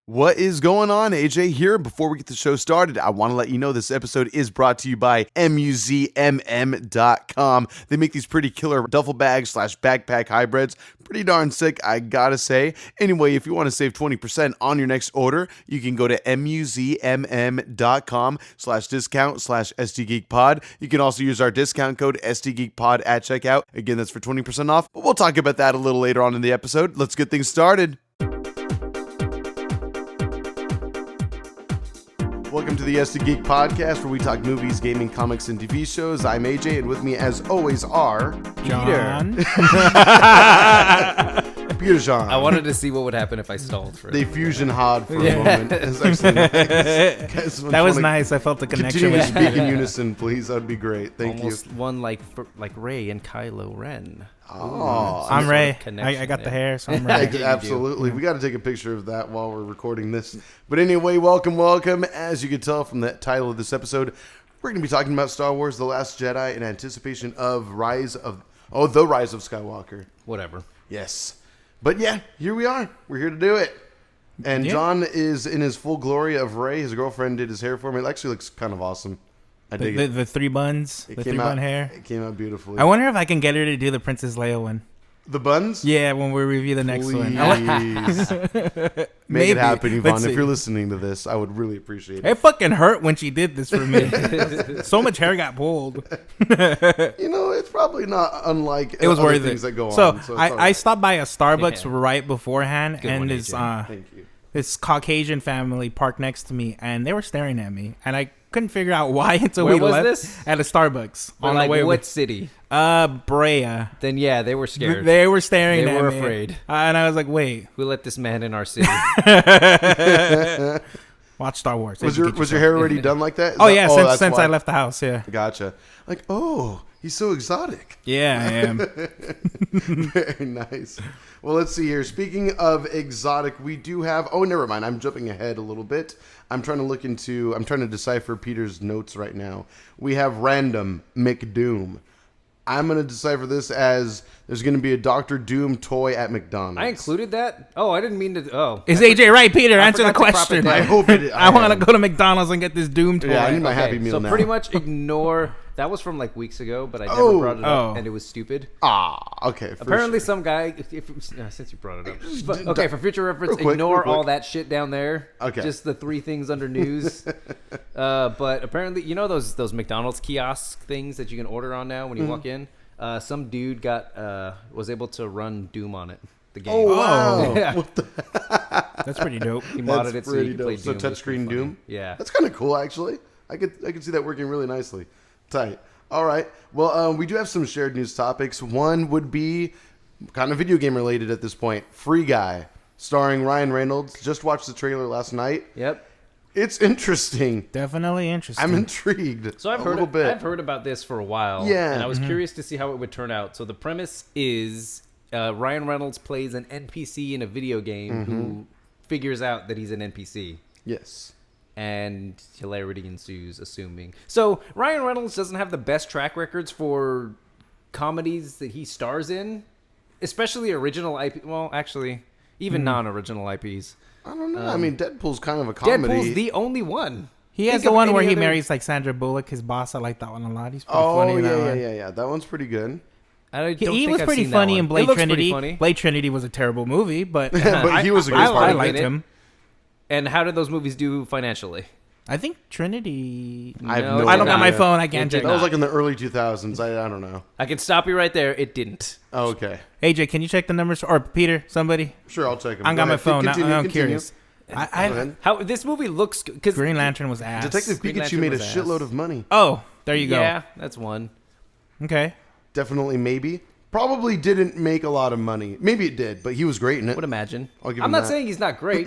What is going on? AJ here. Before we get the show started, I want to let you know this episode is brought to you by MUZMM.com. They make these pretty killer duffel bag / backpack hybrids. Pretty darn sick, I gotta say. Anyway, if you want to save 20% on your next order, you can go to MUZMM.com/discount /STGeekPod. You can also use our discount code STGeekPod at checkout. Again, that's for 20% off, but we'll talk about that a little later on in the episode. Let's get things started. Welcome to the STGeek Podcast, where we talk movies, gaming, comics, and TV shows. I'm AJ, and with me, as always, are John. Peter John. I wanted to see what would happen if I stalled for it. They fusion hard for a moment. That's actually nice. That was nice. I felt the connection. Continue to speak in unison, please. That'd be great. Thank Almost you. one like Rey and Kylo Ren. Oh, I'm Ray. connection I got the there. hair, so I'm Ray. Absolutely. We got to take a picture of that while we're recording this. But anyway, welcome. As you can tell from the title of this episode, we're going to be talking about Star Wars: The Last Jedi in anticipation of the Rise of Skywalker. Whatever. Yes. But yeah, here we are. We're here to do it. And Yeah. John is in his full glory of Ray. His girlfriend did his hair for him. It actually looks kind of awesome. I dig it. The three buns, the three bun hair. It came out beautifully. I wonder if I can get her to do the Princess Leia one. The buns? Yeah, when we review the next one. Please. Make Maybe. it happen, Yvonne. Let's If see. you're listening to this, I would really appreciate it. It fucking hurt when she did this for me. So much hair got pulled. You know, it's probably not unlike It was other worth things it. that go So on. So it's all I right. stopped by a Starbucks Yeah. right beforehand, Good and one, this AJ. Thank you. this Caucasian family parked next to me, and they were staring at me, and I couldn't figure out why until Where we was left this? at a Starbucks But on like the way. what city? Brea. Then yeah, they were scared. They were staring They at were me. afraid. And I was like, wait, We let this man in our city. watch Star Wars. Was your hair already done like that? Is Oh, that- yeah, that's since why. I left the house, yeah. Gotcha. Like, oh, he's so exotic. Yeah, I am. Very nice. Well, let's see here. Speaking of exotic, we do have... Oh, never mind. I'm jumping ahead a little bit. I'm trying to decipher Peter's notes right now. We have random McDoom. I'm going to decipher this as there's going to be a Dr. Doom toy at McDonald's. I included that? Oh, I didn't mean to. Oh. Is AJ right, Peter? Answer the forgot to crop it question. down. I hope it... I want to go to McDonald's and get this Doom toy. Yeah, I need my Okay, Happy Meal so now. pretty much ignore. That was from like weeks ago, but I never Oh. brought it up, and it was stupid. Okay. for Apparently, sure. some guy. Since you brought it up, but, okay. For future reference, Real quick, ignore real quick. all that shit down there. Okay. Just the three things under news. But apparently, you know those McDonald's kiosk things that you can order on now when you walk in. Some dude was able to run Doom on it. The game. Oh, wow. Yeah. That's pretty dope. He modded it so you pretty could play dope. So Doom. It was pretty touchscreen funny. Doom? Yeah. That's kind of cool, actually. I could see that working really nicely. Tight. All right. Well, we do have some shared news topics. One would be kind of video game related at this point. Free Guy, starring Ryan Reynolds. Just watched the trailer last night. Yep. It's interesting. Definitely interesting. I'm intrigued. So I've heard about this for a while. Yeah. And I was curious to see how it would turn out. So the premise is Ryan Reynolds plays an NPC in a video game who figures out that he's an NPC. Yes. And hilarity ensues, assuming. So Ryan Reynolds doesn't have the best track records for comedies that he stars in, especially original IP. Well, actually, even non-original IPs. I don't know. I mean, Deadpool's kind of a comedy. Deadpool's the only one. He has Think the of one where any he other- marries like Sandra Bullock, his boss. I like that one a lot. He's pretty Oh, funny in that one. yeah. That one's pretty good. I don't He think was I've pretty seen that funny one. in It Blade looks pretty Trinity. funny. Blade Trinity was a terrible movie, but But he was a good I part of liked it. him. And how did those movies do financially? I think Trinity. I have No, no it I don't did got my not. phone. I can't It did check. That was not. like in the early 2000s. I don't know. I can stop you right there. It didn't. Oh, okay. AJ, can you check the numbers? Or Peter, somebody? Sure, I'll check them. I got my phone. Continue, I'm continue. curious. Go I ahead. How this movie looks because Green Lantern was ass. Detective Green Pikachu Lantern made a was ass. shitload of money. Oh, there you go. Yeah, that's one. Okay. Definitely, maybe. Probably didn't make a lot of money. Maybe it did, but he was great in it. Would imagine. I'll give I'm him not that. saying he's not great.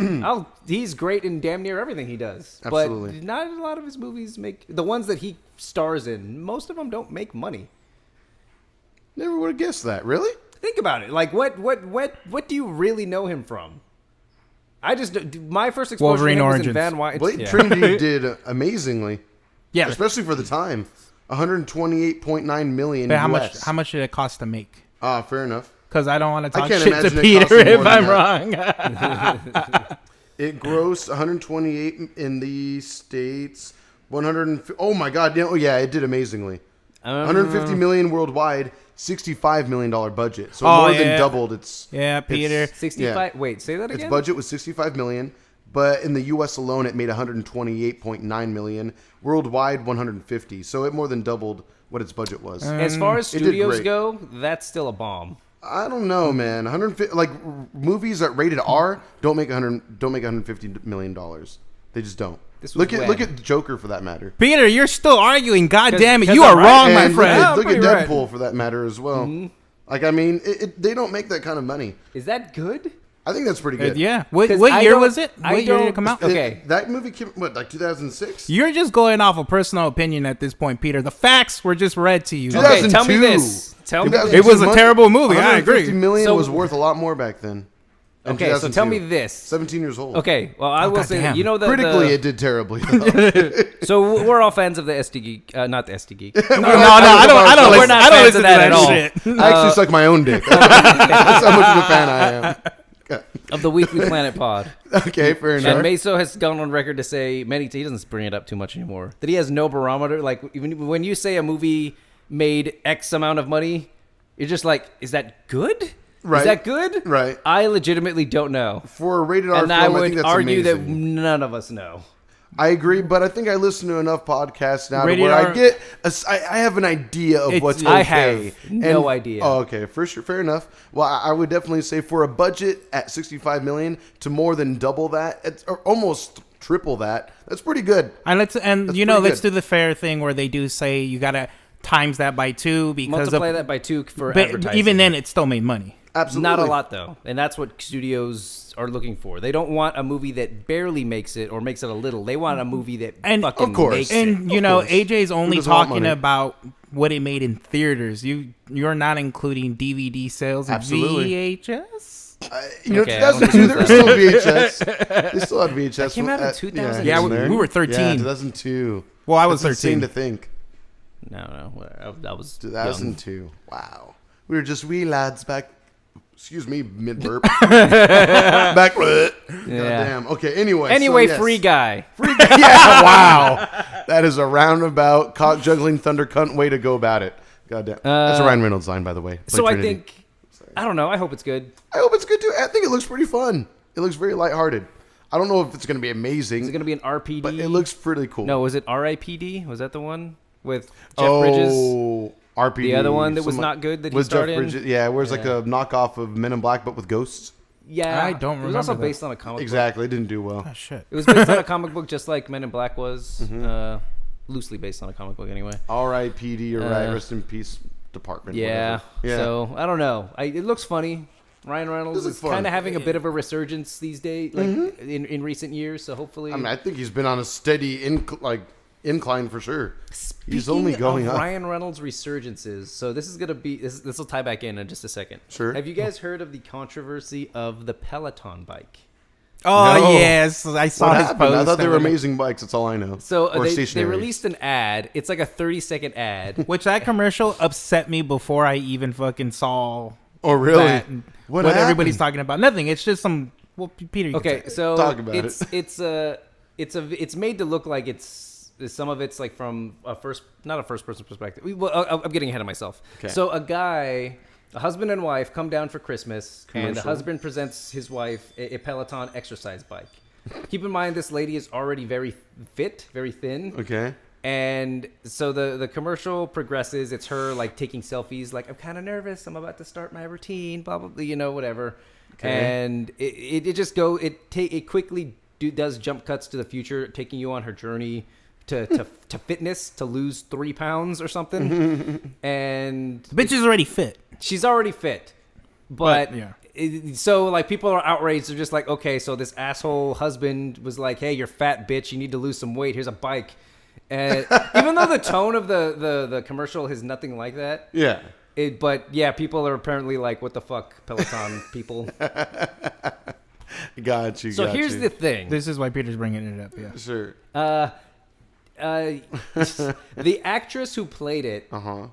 He's great in damn near everything he does. Absolutely. But not a lot of his movies make the ones that he stars in. Most of them don't make money. Never would have guessed that. Really? Think about it. Like what do you really know him from? I just my first exposure Wolverine to him was in Origins. Van White. Blade Yeah. Trinity did amazingly, Yeah. especially for the time. 128.9 million. But US. how much did it cost to make? Fair enough. Because I don't want to I talk can't shit to imagine it Peter costing if more I'm than wrong. It grossed 128 in the States. 100. Oh my God! Yeah, it did amazingly. 150 million worldwide. $65 million budget. So more than doubled. Peter. 65. Yeah. Wait, say that again. Its budget was 65 million, but in the U.S. alone, it made 128.9 million. Worldwide, 150. So it more than doubled what its budget was. As far as studios go, that's still a bomb. I don't know, man. 150 movies that rated R don't make 150 million dollars. They just don't. Look at Joker for that matter. Peter, you're still arguing. God damn it, you are wrong, my friend. Look at Deadpool for that matter as well. Mm-hmm. Like, I mean, they don't make that kind of money. Is that good? I think that's pretty good. Yeah. What year was it? What year did it come out? Okay. That movie came, like 2006? You're just going off of personal opinion at this point, Peter. The facts were just read to you. 2002. Okay, tell me this. It was a terrible movie. I agree. 150 million was worth a lot more back then. Okay, so tell me this. 17 years old. Okay, well, I will say that, critically, it did terribly. So we're all fans of the STGeek, not the STGeek. No, I don't. We're not fans of that at all. Shit. I actually suck my own dick. That's how much of a fan I am. Of the Weekly Planet Pod. Okay, fair enough. And Meso has gone on record to say he doesn't bring it up too much anymore. That he has no barometer. Like, even when you say a movie made X amount of money, you're just like, is that good? Right. Is that good? Right. I legitimately don't know. For a rated R film, I think would that's argue amazing. that none of us know. I agree, but I think I listen to enough podcasts now to where I get I have an idea of what's okay. I have no idea. Oh, okay, for sure, fair enough. Well, I would definitely say for a budget at 65 million to more than double that, or almost triple that, that's pretty good. And let's do the fair thing where they do say you gotta times that by 2 because multiply that by 2 for advertising. Even then, it still made money. Absolutely. Not a lot, though. And that's what studios are looking for. They don't want a movie that barely makes it or makes it a little. They want a movie that fucking makes it. And, AJ's only talking about what it made in theaters. You're not including DVD sales and VHS? 2002, there was still VHS. They still had VHS. That came out in 2000. Yeah, we were 13. Yeah, 2002. Well, I was That's 13. insane to think. No, I was 2002. Young. Wow. We were just wee lads back. Excuse me, mid burp. Back. Goddamn. Okay. Anyway. Free guy. Yeah. Wow. That is a roundabout cock juggling thunder cunt way to go about it. Goddamn. That's a Ryan Reynolds line, by the way. So Trinity. I think. I don't know. I hope it's good. I hope it's good too. I think it looks pretty fun. It looks very lighthearted. I don't know if it's going to be amazing. Is it going to be an RPD? But it looks pretty cool. No, was it RIPD? Was that the one with Jeff Bridges? Oh. RPD. The other one that was not good that he starred in? Yeah, where it's like a knockoff of Men in Black, but with ghosts. Yeah. I don't remember. It was also based on a comic book. Exactly. It didn't do well. Oh, shit. It was based on a comic book just like Men in Black was. Loosely based on a comic book anyway. R.I.P.D. You're right. Rest in peace, department. Yeah. So, I don't know. It looks funny. Ryan Reynolds is kind of having a bit of a resurgence these days, like in recent years, so hopefully... I mean, I think he's been on a steady incline for sure. He's only going up. Ryan Reynolds resurgences. So this is gonna be this will tie back in just a second. Sure. Have you guys heard of the controversy of the Peloton bike? Oh No. Yes, I saw his post. I thought they were amazing bikes. That's all I know. So they released an ad. It's like a 30-second ad. Which that commercial upset me before I even fucking saw. Oh really? That. What everybody's talking about? Nothing. It's just some. Well, Peter. You okay, so talk about it's made to look like some of it's like from not a first person perspective. Well, I'm getting ahead of myself. Okay. So a husband and wife come down for Christmas, and the husband presents his wife a Peloton exercise bike. Keep in mind, this lady is already very fit, very thin. Okay. And so the commercial progresses. It's her like taking selfies, like I'm kind of nervous. I'm about to start my routine, blah blah blah, whatever. Okay. And it quickly does jump cuts to the future, taking you on her journey to fitness, to lose 3 pounds or something. And the bitch is already fit. She's already fit, but so like people are outraged. They're just like, okay, so this asshole husband was like, hey, you're fat bitch, you need to lose some weight. Here's a bike. And even though the tone of the commercial is nothing like that, but people are apparently like, what the fuck, Peloton people. Got you. So here's the thing. This is why Peter's bringing it up. Yeah, sure. The actress who played it,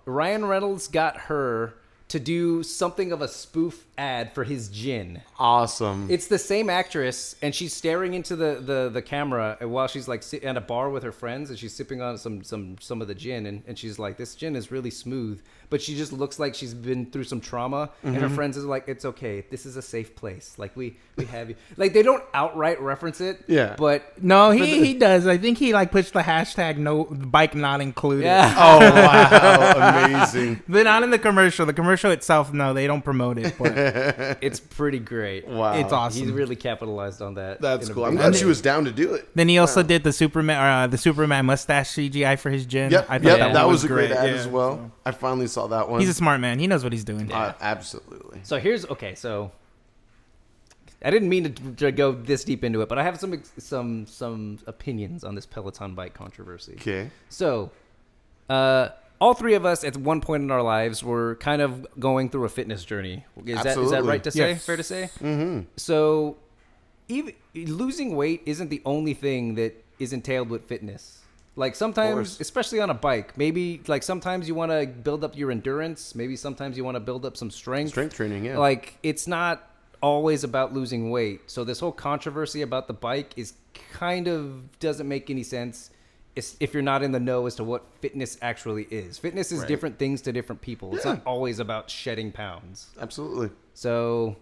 Ryan Reynolds got her to do something of a spoof ad for his gin. Awesome. It's the same actress, and she's staring into the camera while she's like at a bar with her friends, and she's sipping on some of the gin, and she's like, "This gin is really smooth," but she just looks like she's been through some trauma, and her friends is like, "It's okay, this is a safe place. Like we have you." Like they don't outright reference it, Yeah. But No, he does. I think he like puts the hashtag no bike not included. yeah. Oh, wow. Amazing. But not in the commercial. The commercial itself, no, they don't promote it. But It's pretty great. Wow. it's awesome. He's really capitalized on that. That's in a cool. big I'm way. glad she was down to do it. Then he also did the Superman mustache CGI for his gin. Yep. I thought Yep. That was a great. great ad Yeah, as well. so. I finally saw that one. He's a smart man. He knows what he's doing. Absolutely. So so I didn't mean to go this deep into it, but I have some opinions on this Peloton bike controversy. Okay. So, all three of us at one point in our lives were kind of going through a fitness journey. Is that Absolutely. right to say? Yes. Fair to say? Mm-hmm. So, even losing weight isn't the only thing that is entailed with fitness. Like sometimes, especially on a bike, maybe like sometimes you want to build up your endurance. Maybe sometimes you want to build up some strength. Strength training, yeah. Like it's not always about losing weight. So this whole controversy about the bike is kind of doesn't make any sense if you're not in the know as to what fitness actually is. Fitness is different things to different people. It's not always about shedding pounds. Absolutely. So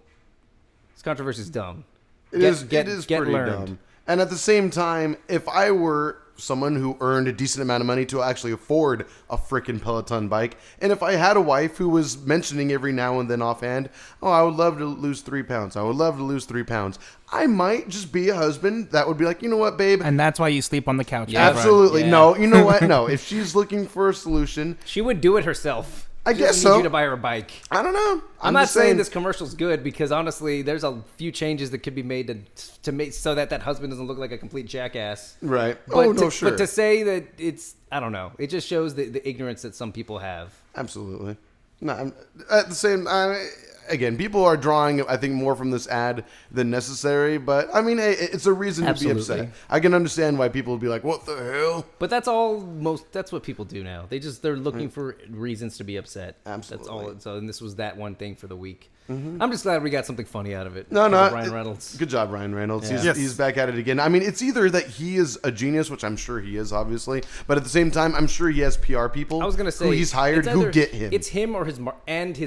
this controversy is dumb. It is pretty dumb. And at the same time, if I were someone who earned a decent amount of money to actually afford a frickin' Peloton bike, and if I had a wife who was mentioning every now and then offhand, "Oh, I would love to lose 3 pounds. I would love to lose 3 pounds," I might just be a husband that would be like, "You know what, babe?" And that's why you sleep on the couch. Yeah. Absolutely. Yeah. No, you know what? No. If she's looking for a solution, She would do it herself. I She guess doesn't need so. you to buy her a bike. I don't know. I'm not just saying this commercial's good because honestly, there's a few changes that could be made to make so that husband doesn't look like a complete jackass. Right. But Sure. But to say that I don't know. It just shows the ignorance that some people have. Absolutely. No, at the same again, people are drawing, I think, more from this ad than necessary. But, I mean, it's a reason to be upset. I can understand why people would be like, what the hell? But that's what people do now. They're looking for reasons to be upset. Absolutely. That's all. So, and this was that one thing for the week. I'm just glad we got something funny out of it. No, Ryan Reynolds. Good job, Ryan Reynolds. Yeah. He's back at it again. I mean, it's either that he is a genius, which I'm sure he is, obviously, but at the same time, I'm sure he has PR people. I was gonna say who he's hired who get him. It's him or his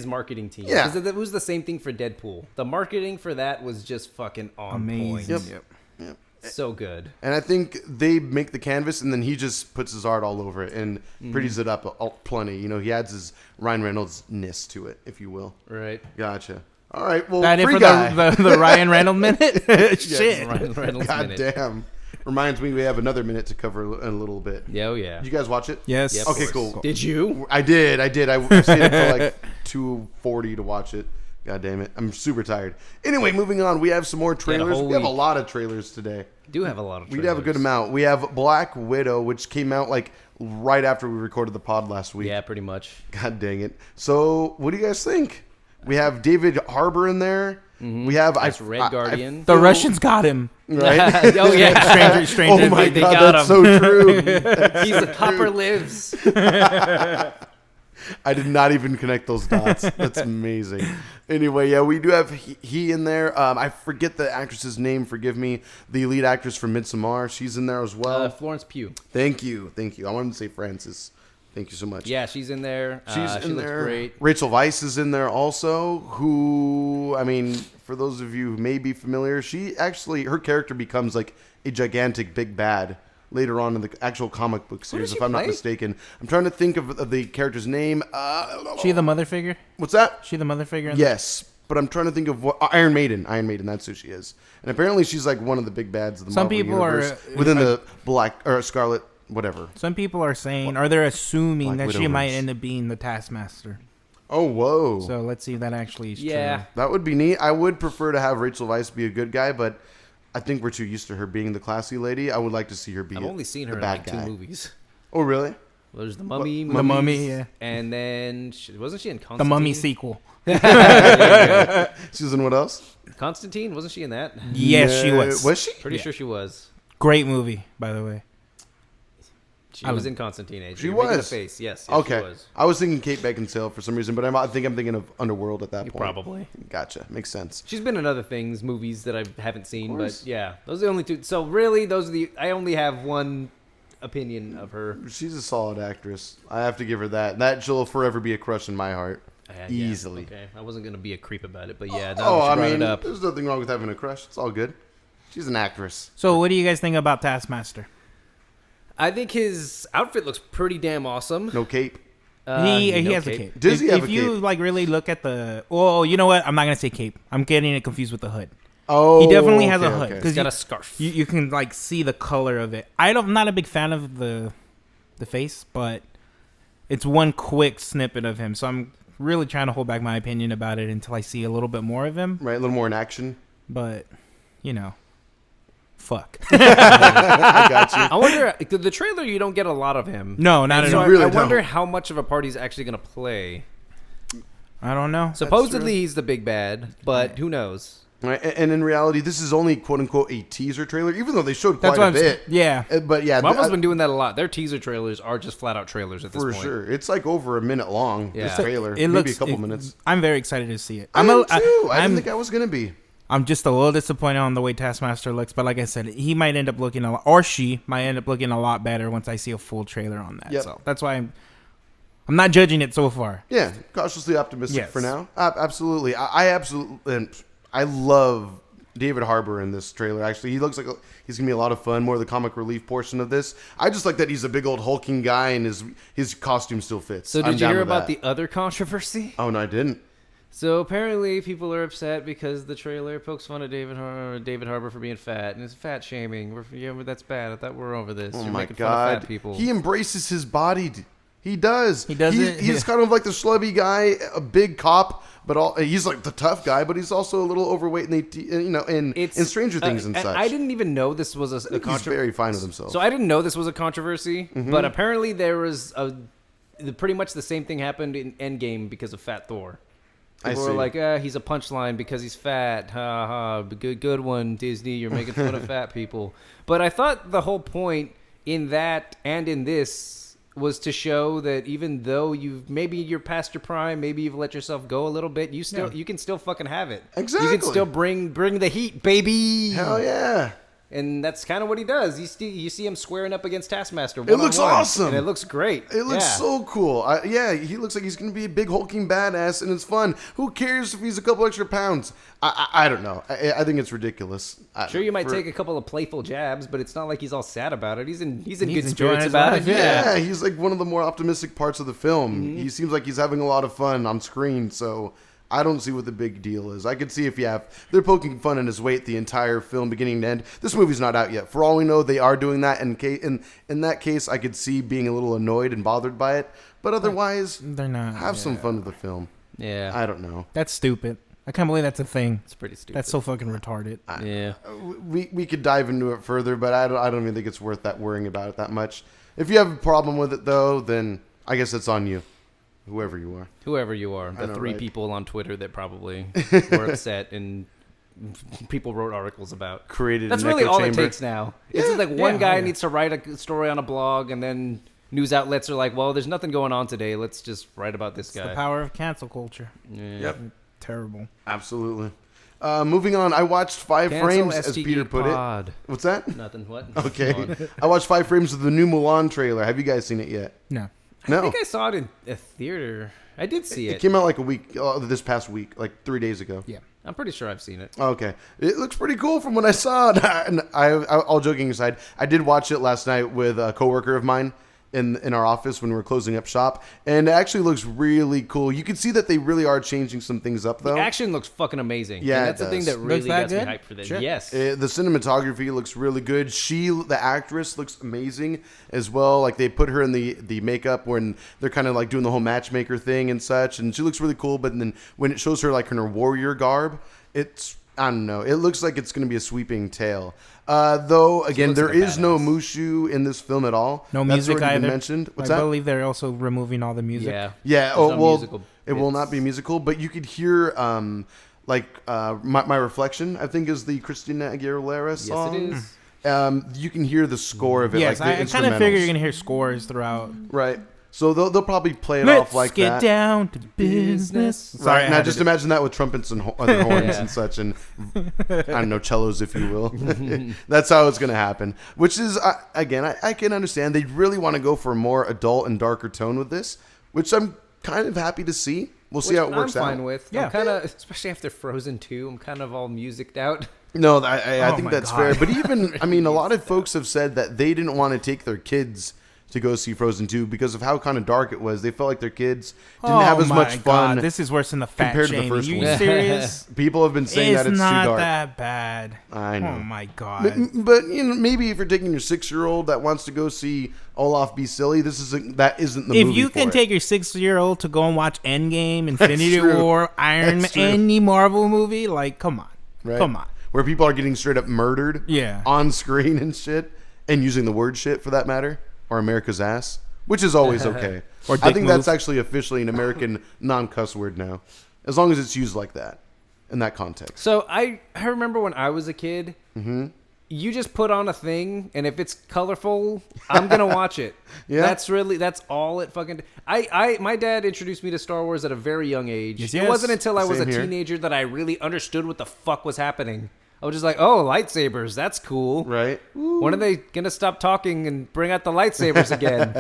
marketing team. Yeah. Because it was the same thing for Deadpool. The marketing for that was just fucking on point. Amazing. Yep. So good. And I think they make the canvas, and then he just puts his art all over it and pretties it up plenty. You know, he adds his Ryan Reynolds-ness to it, if you will. Right. Gotcha. All right, well, That it free for guy. the Ryan Reynolds minute? Shit. Ryan Reynolds God minute. damn. Reminds me we have another minute to cover in a little bit. Yeah, oh yeah. Did you guys watch it? Yes. Yep. Okay, Of course. cool. Did you? I did. I stayed up for like 2:40 to watch it. God damn it. I'm super tired. Anyway, moving on. We have some more trailers. whole We have a week. lot of trailers today. Do have a lot of We have a good amount. We have Black Widow, which came out like right after we recorded the pod last week. Yeah, pretty much. God dang it. So, what do you guys think? We have David Harbour in there. We have That's Red Guardian. The Russians got him. right? Oh yeah. Stranger. Oh my they god, got that's him. so true. He's a Copper lives. I did not even connect those dots. That's amazing. Anyway, yeah, we do have he in there. I forget the actress's name. Forgive me. The lead actress from Midsommar. She's in there as well. Florence Pugh. Thank you. I wanted to say Francis. Thank you so much. Yeah, she's in there. She's she in looks there. great. Rachel Weisz is in there also, who, I mean, for those of you who may be familiar, her character becomes like a gigantic big bad later on in the actual comic book series, does if she I'm not play? mistaken. I'm trying to think of the character's name. She the mother figure? What's that? She the mother figure? Yes, but I'm trying to think of what Iron Maiden. That's who she is, and apparently she's like one of the big bads of the Some Marvel people universe within the Black or Scarlet, whatever. Some people are saying, or they're assuming Black that she Widow might verse. end up being the Taskmaster. Oh, whoa. So let's see if that actually is Yeah. true. That would be neat. I would prefer to have Rachel Weisz be a good guy, but I think we're too used to her being the classy lady. I would like to see her be I've only seen her the in bad like guy. 2 movies. Oh, really? Well, there's The Mummy. The Mummy, yeah. And then, wasn't she in Constantine? The Mummy sequel. She's in what else? Constantine? Wasn't she in that? Yes, she was. Was she? Pretty sure she was. Great movie, by the way. She was in Constantine Age. She You're making a was. face. Yes, Okay. she was. I was thinking Kate Beckinsale for some reason, but I think I'm thinking of Underworld at that point. Probably. Gotcha. Makes sense. She's been in other things, movies that I haven't seen, course. but yeah, those are the only two. So really, those are the. I only have one opinion of her. She's a solid actress. I have to give her that. That she'll forever be a crush in my heart. Easily. Okay, I wasn't gonna be a creep about it, but yeah. I mean, there's nothing wrong with having a crush. It's all good. She's an actress. So, what do you guys think about Taskmaster? I think his outfit looks pretty damn awesome. No cape. He has a cape. Does he have a if you cape? like really look at the, you know what? I'm not gonna say cape. I'm getting it confused with the hood. Oh, he definitely has a hood okay. He's got a scarf. You can like see the color of it. I'm not a big fan of the face, but it's one quick snippet of him. So I'm really trying to hold back my opinion about it until I see a little bit more of him. Right, a little more in action. But fuck. I got you. I wonder, the trailer, you don't get a lot of him. No, not at So all. really I wonder don't. how much of a part he's actually going to play. I don't know. Supposedly he's the big bad, but who knows? Right, and in reality, this is only "quote unquote" a teaser trailer, even though they showed quite That's what a bit. Yeah. But yeah, Marvel's been doing that a lot. Their teaser trailers are just flat out trailers at this for point. sure. It's like over a minute long. Yeah. This trailer, It maybe a couple minutes. I'm very excited to see it. I am too. I didn't think I was gonna be. I'm just a little disappointed on the way Taskmaster looks, but like I said, he might end up looking or she might end up looking a lot better once I see a full trailer on that. Yep. So that's why I'm not judging it so far. Yeah, cautiously optimistic Yes. for now. Absolutely, I absolutely, and I love David Harbour in this trailer. Actually, he looks like he's gonna be a lot of fun. More of the comic relief portion of this. I just like that he's a big old hulking guy and his costume still fits. So I'm did you down hear with about that. the other controversy? Oh no, I didn't. So apparently people are upset because the trailer pokes fun at David Harbour for being fat, and it's fat shaming. But that's bad. I thought we're over this. Oh You're my making god, fun of fat people. he embraces his body. He does. He does it. He's kind of like the schlubby guy, a big cop, but he's like the tough guy, but he's also a little overweight. In Stranger Things and such. I didn't even know this was a He's controversy. very fine with himself. So I didn't know this was a controversy, Mm-hmm. but apparently there was pretty much the same thing happened in Endgame because of Fat Thor. People were like, he's a punchline because he's fat. Ha ha. Good one, Disney. You're making fun of fat people. But I thought the whole point in that and in this was to show that even though you're past your prime, maybe you've let yourself go a little bit, you can still fucking have it. Exactly. You can still bring the heat, baby. Hell yeah. And that's kind of what he does. You see him squaring up against Taskmaster. It looks awesome. And it looks great. It looks so cool. He looks like he's going to be a big hulking badass, and it's fun. Who cares if he's a couple extra pounds? I don't know. I think it's ridiculous. Sure, you might take a couple of playful jabs, but it's not like he's all sad about it. He's in good enjoying spirits his about life, it. Yeah, he's like one of the more optimistic parts of the film. Mm-hmm. He seems like he's having a lot of fun on screen, so I don't see what the big deal is. I could see if they're poking fun at his weight the entire film, beginning to end. This movie's not out yet. For all we know, they are doing that. In that case, I could see being a little annoyed and bothered by it. But otherwise, They're not. have some fun with the film. Yeah. I don't know. That's stupid. I can't believe that's a thing. It's pretty stupid. That's so fucking retarded. Yeah. We could dive into it further, but I don't even think it's worth worrying about it that much. If you have a problem with it, though, then I guess it's on you. Whoever you are. Whoever you are. The know, three right? people on Twitter that probably were upset and people wrote articles about. Created That's an really echo all chamber. it takes now. It's just like one Yeah, guy yeah. needs to write a story on a blog, and then news outlets are like, well, there's nothing going on today. Let's just write about this It's guy. the power of cancel culture. Yeah. Yep. Terrible. Absolutely. Moving on, I watched 5 Cancel frames, as Peter put it. STGeekPod. What's that? Nothing. What? Okay. I watched 5 frames of the new Mulan trailer. Have you guys seen it yet? No. No. I think I saw it in a theater. I did see It it. came out like a week, this past week, like 3 days ago. Yeah. I'm pretty sure I've seen it. Okay. It looks pretty cool from what I saw. And all joking aside, I did watch it last night with a coworker of mine in our office when we were closing up shop, and it actually looks really cool. You can see that they really are changing some things up, though. The action looks fucking amazing. Yeah, and that's it the thing does. that really Looks that gets me good? hyped for this. Sure. Yes. The cinematography looks really good. The actress, looks amazing as well. Like, they put her in the makeup when they're kind of like doing the whole matchmaker thing and such, and she looks really cool. But then when it shows her like in her warrior garb, I don't know. It looks like it's going to be a sweeping tale. Though, again, there is no Mushu in this film at all. No music That's already been either. mentioned. What's I that? believe they're also removing all the music. Yeah. Yeah. There's Oh, no well, musical it will bits. not be musical, but you could hear my reflection. I think is the Christina Aguilera song. Yes, it is. You can hear the score of it. Yes, like the I kind of figure you're instrumentals. gonna hear scores throughout. Right. So they'll probably play it Let's off like get that. down to business. Sorry, Right. I Now had just to imagine that with trumpets and other horns Yeah. and such, and I don't know, cellos, if you will. That's how it's going to happen. Which is, again, I can understand. They really want to go for a more adult and darker tone with this, which I'm kind of happy to see. We'll see how it works I'm out. fine with. Yeah. I'm kind of, especially after Frozen 2, I'm kind of all musiced out. No, I Oh think my that's God. fair. But even, I mean, a lot of folks have said that they didn't want to take their kids to go see Frozen 2 because of how kind of dark it was. They felt like their kids didn't have as much fun. This is worse than the fat compared to the shaming. first You one. serious? People have been saying It's that it's too not dark. that bad. I know. Oh my god. But you know, maybe if you're taking your 6-year-old that wants to go see Olaf be silly, that isn't the If movie you for can it. take your 6-year-old to go and watch Endgame, Infinity true. War, Iron Man, That's true. any Marvel movie, like, come on. Right? Come on. Where people are getting straight up murdered Yeah. on screen and shit, and using the word shit for that matter, or America's ass, which is always okay. Or I dick think move. that's actually officially an American non-cuss word now, as long as it's used like that in that context. So I remember when I was a kid, you just put on a thing, and if it's colorful, I'm gonna watch it. Yeah. That's all it fucking. My dad introduced me to Star Wars at a very young age. Yes, It yes. wasn't until I was a Same here. teenager that I really understood what the fuck was happening. I was just like, oh, lightsabers, that's cool. Right? When are they gonna stop talking and bring out the lightsabers again?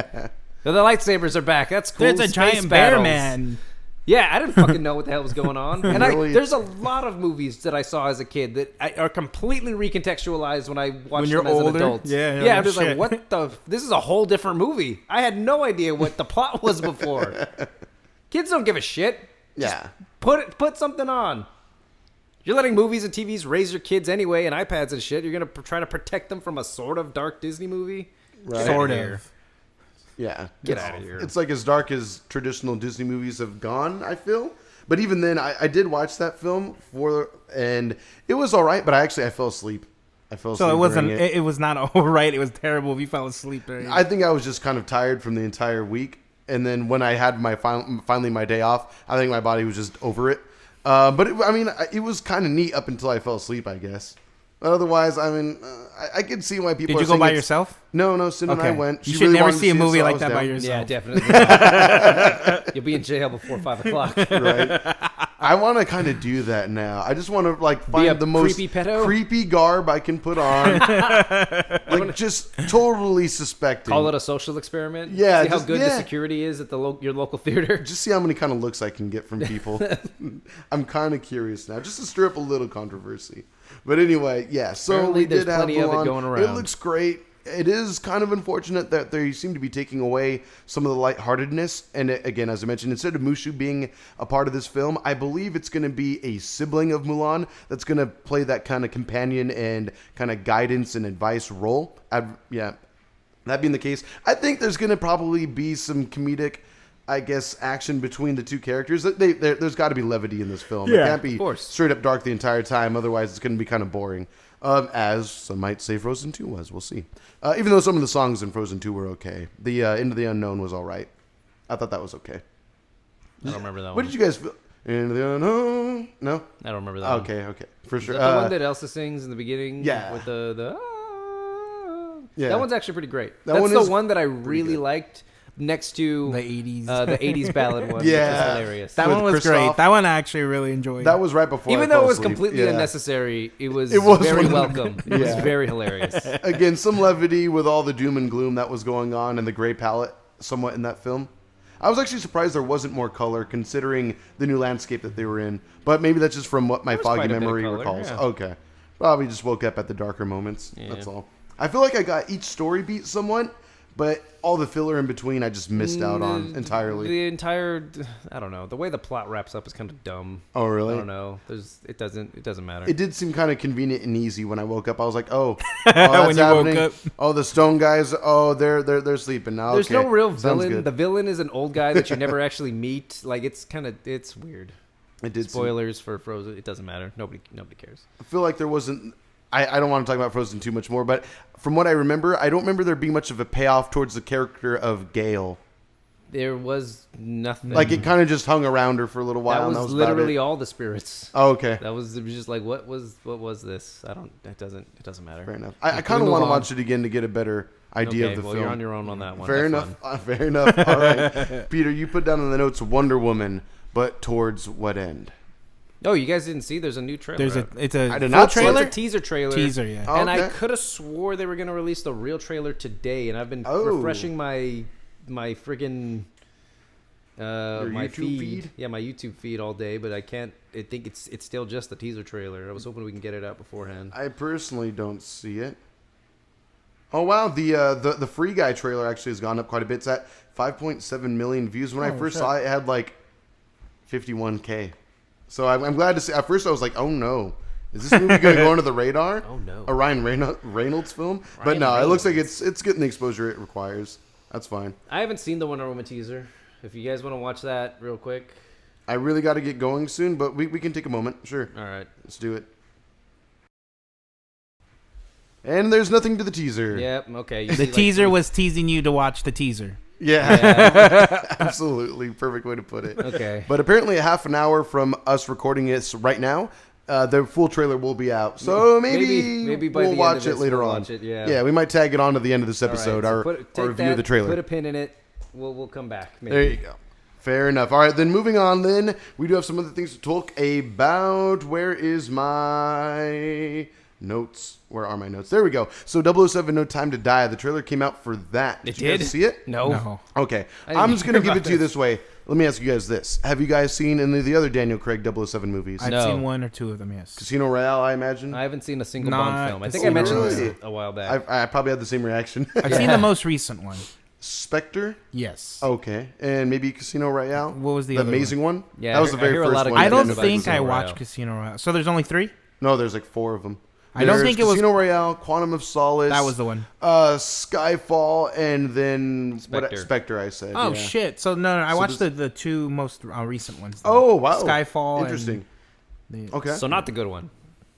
The lightsabers are back. That's cool. There's a Space giant bear battles. man. Yeah, I didn't fucking know what the hell was going on. And Really? there's a lot of movies that I saw as a kid that are completely recontextuals when I watched When you're them as an older? adult. Yeah, yeah. no I'm just like, shit. what the? This is a whole different movie. I had no idea what the plot was before. Kids don't give a shit. Yeah. Put something on. You're letting movies and TVs raise your kids anyway, and iPads and shit. You're gonna try to protect them from a sort of dark Disney movie. Right. Sort here. of. Yeah. Get It's- outta here. It's like as dark as traditional Disney movies have gone, I feel. But even then, I did watch that film and it was all right, but I fell asleep. I fell asleep So it wasn't. during it. It was not all right. It was terrible if you fell asleep during it. I think I was just kind of tired from the entire week. And then when I had finally my day off, I think my body was just over it. But it was kind of neat up until I fell asleep, I guess. But otherwise, I could see why people Did are you go saying by it's- yourself? No, Sin and I went. You She should really never wanted to see a it, movie so I like was that by down. yourself. Yeah, definitely. You'll be in jail before 5 o'clock. Right. I want to kind of do that now. I just want to a find the most creepy pedo? creepy garb I can put on, just totally suspecting. Call it a social experiment. Yeah, See how just- good yeah. the security is at your local theater. Just see how many kind of looks I can get from people. I'm kind of curious now, just to stir up a little controversy. But anyway, yeah. So Apparently we did there's have plenty of it Mulan. going It around. looks great. It is kind of unfortunate that they seem to be taking away some of the lightheartedness. And again, as I mentioned, instead of Mushu being a part of this film, I believe it's going to be a sibling of Mulan that's going to play that kind of companion and kind of guidance and advice role. Yeah, that being the case, I think there's going to probably be some comedic, I guess, action between the two characters. There's got to be levity in this film. It Yeah, can't be of course. straight up dark the entire time. Otherwise, it's going to be kind of boring. As some might say Frozen 2 was. We'll see. Even though some of the songs in Frozen 2 were okay. The Into the Unknown was all right. I thought that was okay. I don't remember that What one. did you guys feel? Into the Unknown? No? I don't remember that one. Okay. For Is sure. that the one that Elsa sings in the beginning? yeah. With the Yeah. That one's actually pretty great. That That's one the is one that I really good. liked next to The 80s. the 80s ballad one, Yeah. which is hilarious. that with one was Christoph. great. That one I actually really enjoyed. That was right before Even I though fell it was asleep. completely Yeah. unnecessary, it was It was very one- welcome. It was Yeah. very hilarious. Again, some levity with all the doom and gloom that was going on and the gray palette somewhat in that film. I was actually surprised there wasn't more color considering the new landscape that they were in. But maybe that's just from what my There's foggy quite a bit of memory color, recalls. yeah. Okay. Probably just woke up at the darker moments. Yeah. That's all. I feel like I got each story beat somewhat, but all the filler in between I just missed out on entirely. The entire, I don't know. The way the plot wraps up is kind of dumb. Oh, really? I don't know. It doesn't matter. It did seem kind of convenient and easy when I woke up. I was like, oh, that's When you woke happening. up. Oh, the stone guys. Oh, they're sleeping now. There's Okay. no real Sounds villain. good. The villain is an old guy that you never actually meet. Like it's weird. It did seem- Spoilers for Frozen. It doesn't matter. Nobody cares. I feel like there wasn't. I don't want to talk about Frozen too much more, but from what I remember, I don't remember there being much of a payoff towards the character of Gale. There was nothing. Like it kind of just hung around her for a little while. That and was that was literally about it. all the spirits. Oh, okay. It was just like, what was this? It doesn't matter. Fair enough. I kind of want to watch it again to get a better idea of the film. You're on your own on that one. Fair Have enough. fun. Fair enough. All right, Peter, you put down in the notes Wonder Woman, but towards what end? Oh, you guys didn't see? There's a new trailer. It's a I did full not see it. trailer. It's a teaser trailer. Teaser, yeah. Oh, And I okay. could have swore they were going to release the real trailer today, and I've been Oh. refreshing my friggin' Your my YouTube feed? Yeah, my YouTube feed all day, but I can't. I think it's still just the teaser trailer. I was hoping we can get it out beforehand. I personally don't see it. Oh wow, the Free Guy trailer actually has gone up quite a bit. It's at 5.7 million views. When I first saw it, it had like 51K. So I'm glad to see. At first I was like, oh no, is this movie going to go under the radar? Oh no, A Ryan Reynolds film? But Ryan no, it looks like Reynolds. it's getting the exposure it requires. That's fine. I haven't seen the Wonder Woman teaser. If you guys want to watch that real quick, I really got to get going soon, but we can take a moment. Sure, all right. let's do it. And there's nothing to the teaser. Yep. Okay. The teaser was teasing you to watch the teaser. Yeah, Yeah. absolutely. Perfect way to put it. Okay. But apparently, a half an hour from us recording this right now, the full trailer will be out. So maybe by we'll the end watch of it this, later we'll on. watch it, yeah. Yeah, we might tag it on to the end of this All right, episode, so our take review that, of the trailer. Put a pin in it. We'll come back. Maybe. There you go. Fair enough. All right, then moving on. Then we do have some other things to talk about. Where is my notes? Where are my notes? There we go. So 007 No Time to Die. The trailer came out for that. Did you guys see it? No. Okay. I didn't I'm just going to hear give it about to you this. this way. Let me ask you guys this. Have you guys seen any of the other Daniel Craig 007 movies? I've No. seen one or two of them, yes. Casino Royale, I imagine. I haven't seen a single Not Bond film. I think a I mentioned single- this a while back. I probably had the same reaction. I've seen the most recent one. Spectre? Yes. Okay. And maybe Casino Royale? What was the The other amazing one? Yeah, That was the I very hear a first lot of one. good I that don't things ended up- think I Casino watched Royale. Casino Royale. So there's only 3? No, there's like 4 of them. I don't There's think it was- Casino Royale, Quantum of Solace. That was the one. Skyfall, and then Spectre. Spectre, I said. Oh, yeah. shit. So, no, I So watched this- the 2 most recent ones. Oh, wow. Skyfall. Interesting. And the, Okay. So not the good one.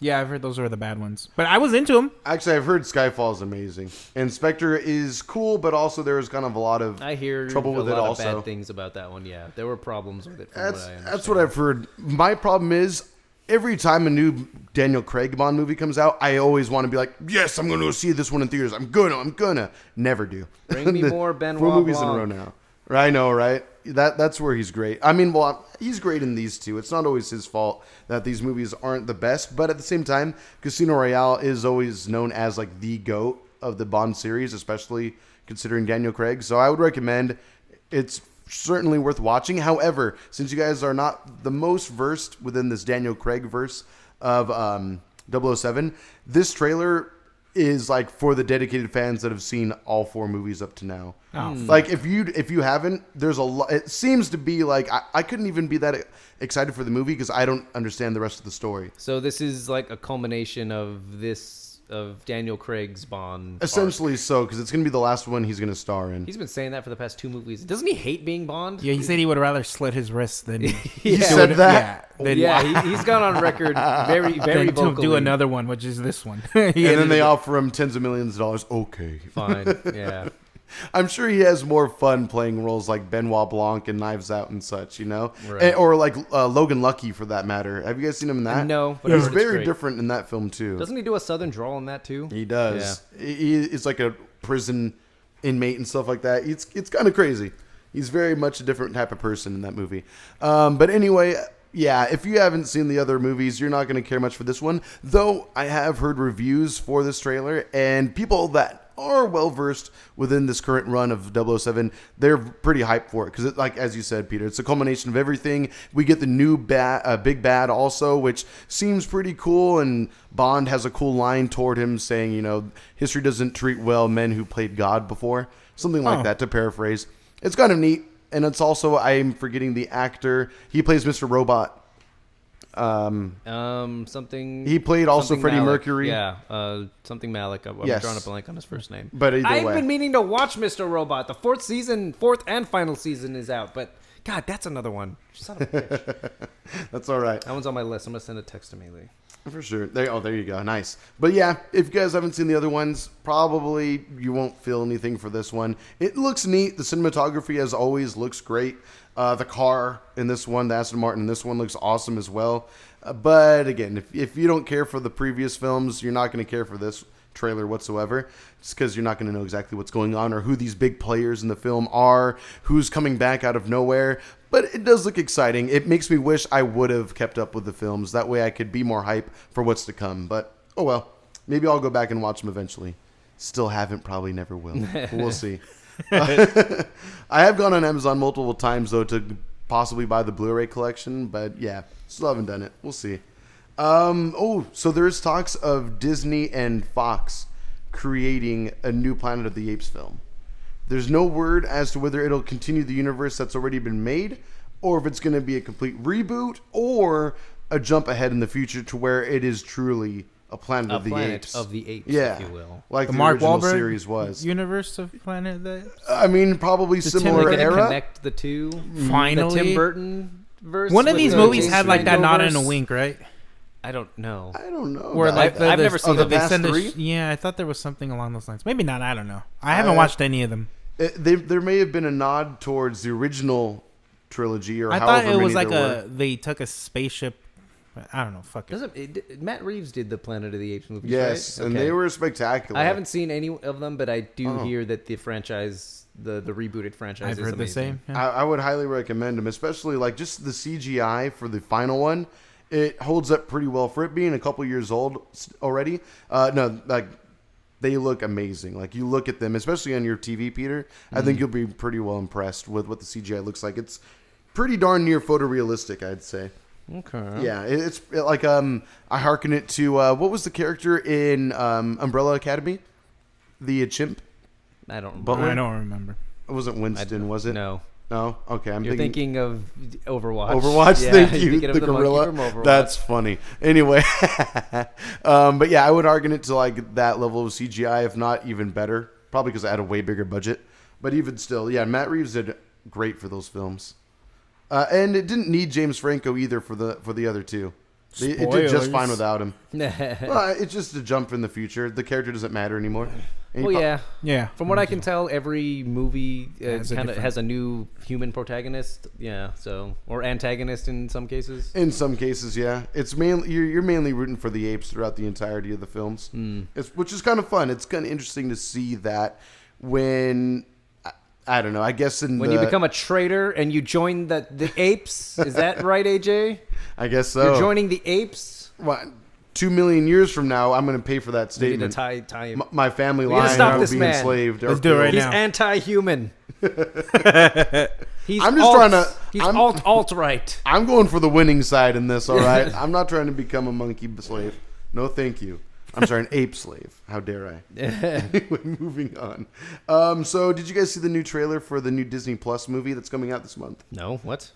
Yeah, I've heard those are the bad ones. But I was into them. Actually, I've heard Skyfall is amazing. And Spectre is cool, but also there was kind of a lot of... I hear Trouble with a it lot also. of bad things about that one. Yeah, there were problems with it. From That's, what I understand. that's what I've heard. My problem is, every time a new Daniel Craig Bond movie comes out, I always want to be like, yes, I'm going to go see this one in theaters. I'm gonna. Never do. Bring me more Benoit 4 movies in a Blanc. row now. I know, right? That's where he's great. I mean, well, he's great in these two. It's not always his fault that these movies aren't the best, but at the same time, Casino Royale is always known as like the GOAT of the Bond series, especially considering Daniel Craig. So I would recommend. It's certainly worth watching. However, since you guys are not the most versed within this Daniel Craig verse of 007, this trailer is like for the dedicated fans that have seen all 4 movies up to now. Oh, Like if you haven't, there's a lot. It seems to be like I couldn't even be that excited for the movie because I don't understand the rest of the story. So this is like a culmination of Daniel Craig's Bond. Essentially, so because it's gonna be the last one he's gonna star in. He's been saying that for the past 2 movies. Doesn't he hate being Bond? Yeah, he said he would rather slit his wrist than... He said that. Yeah, then, Yeah, he's gone on record very then to vocally. do another one, which is this one. And then they offer him tens of millions of dollars. Okay. Fine. Yeah. I'm sure he has more fun playing roles like Benoit Blanc and Knives Out and such, you know? Right. Or like Logan Lucky, for that matter. Have you guys seen him in that? No, but He's I heard it's very great. different in that film, too. Doesn't he do a southern drawl in that too? He does. He's like a prison inmate and stuff like that. It's kind of crazy. He's very much a different type of person in that movie. But anyway... Yeah, if you haven't seen the other movies, you're not going to care much for this one. Though I have heard reviews for this trailer, and people that are well versed within this current run of 007, they're pretty hyped for it because, like as you said, Peter, it's a culmination of everything. We get the new big bad also, which seems pretty cool, and Bond has a cool line toward him saying, you know, history doesn't treat well men who played God before, something like that, to paraphrase. It's kind of neat. And it's also, I'm forgetting the actor. He plays Mr. Robot. Something. He played also something Freddie Malik. Mercury. Yeah, something Malik. I'm Yes. drawing a blank on his first name. But either I've way. been meaning to watch Mr. Robot. The fourth and final season is out, but God, that's another one. Son of a bitch. That's all right. That one's on my list. I'm going to send a text to Melee. For sure. There you go. Nice. But yeah, if you guys haven't seen the other ones, probably you won't feel anything for this one. It looks neat. The cinematography, as always, looks great. The car in this one, the Aston Martin in this one, looks awesome as well. But again, if you don't care for the previous films, you're not going to care for this trailer whatsoever, just because you're not going to know exactly what's going on or who these big players in the film are, who's coming back out of nowhere. But it does look exciting. It makes me wish I would have kept up with the films. That way I could be more hype for what's to come. But, oh well. Maybe I'll go back and watch them eventually. Still haven't, probably never will. But we'll see. I have gone on Amazon multiple times, though, to possibly buy the Blu-ray collection. But, yeah, still haven't done it. We'll see. So there's talks of Disney and Fox creating a new Planet of the Apes film. There's no word as to whether it'll continue the universe that's already been made, or if it's going to be a complete reboot, or a jump ahead in the future to where it is truly a Planet of the Apes. Of the Apes, yeah, if you will. Like the Mark original Wahlberg series was. Universe of Planet of the Apes? I mean, probably similar They're era. gonna connect the two. Finally. The Tim Burton verse. One of with these the movies James had like that nod and a Franco-verse. wink, right? I don't know. I don't know. Where about like that. I've never seen the they past send three? yeah, I thought there was something along those lines. Maybe not. I don't know. I haven't watched any of them. There may have been a nod towards the original trilogy, or I however thought it was many like there were. they took a spaceship. I don't know. Fuck it. Matt Reeves did the Planet of the Apes movies, Yes, right? and Okay. they were spectacular. I haven't seen any of them, but I do Oh. hear that the franchise, the rebooted franchise, I've is heard the amazing. same. Yeah. I would highly recommend them, especially like just the CGI for the final one. It holds up pretty well for it being a couple years old already. No, like they look amazing. Like you look at them, especially on your TV, Peter. I think you'll be pretty well impressed with what the CGI looks like. It's pretty darn near photorealistic, I'd say. Okay. Yeah, it's like I hearken it to what was the character in Umbrella Academy? The chimp? I don't. Butler? I don't remember. It wasn't Winston, was it? No. No? Okay, I'm You're thinking of Overwatch. Overwatch, Yeah, thank you're you. thinking of The the monkey gorilla. from Overwatch. That's funny. Anyway, but yeah, I would argue it to like that level of CGI, if not even better. Probably because I had a way bigger budget. But even still, yeah, Matt Reeves did great for those films, and it didn't need James Franco either for the other two. It did just Spoilers. fine without him. Well, it's just a jump in the future. The character doesn't matter anymore. And Well, he yeah. Yeah. From what I can tell, every movie Has a kind of different- has a new human protagonist. Yeah, so or antagonist in some cases. In some cases, yeah, it's mainly you're mainly rooting for the apes throughout the entirety of the films, which is kind of fun. It's kind of interesting to see that when I don't know. I guess When you become a traitor and you join the apes, is that right, AJ? I guess so. You're joining the apes. What, 2 million years from now, I'm going to pay for that We need to statement. tie him. My family gotta line stop will this be man. enslaved. Let's do it right He's now. anti-human. He's I'm just trying to- He's I'm- alt-right. I'm going for the winning side in this. All right, I'm not trying to become a monkey slave. No, thank you. I'm sorry, an ape slave. How dare I? Anyway, moving on. So, did you guys see the new trailer for the new Disney Plus movie that's coming out this month? No, what?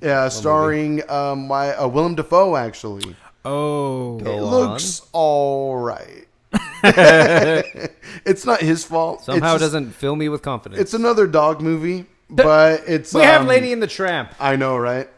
Yeah, starring Willem Dafoe. Actually, Oh. Go it on. looks all right. It's not his fault. Somehow It's just- doesn't fill me with confidence. It's another dog movie, but it's we have Lady and the Tramp I know, right?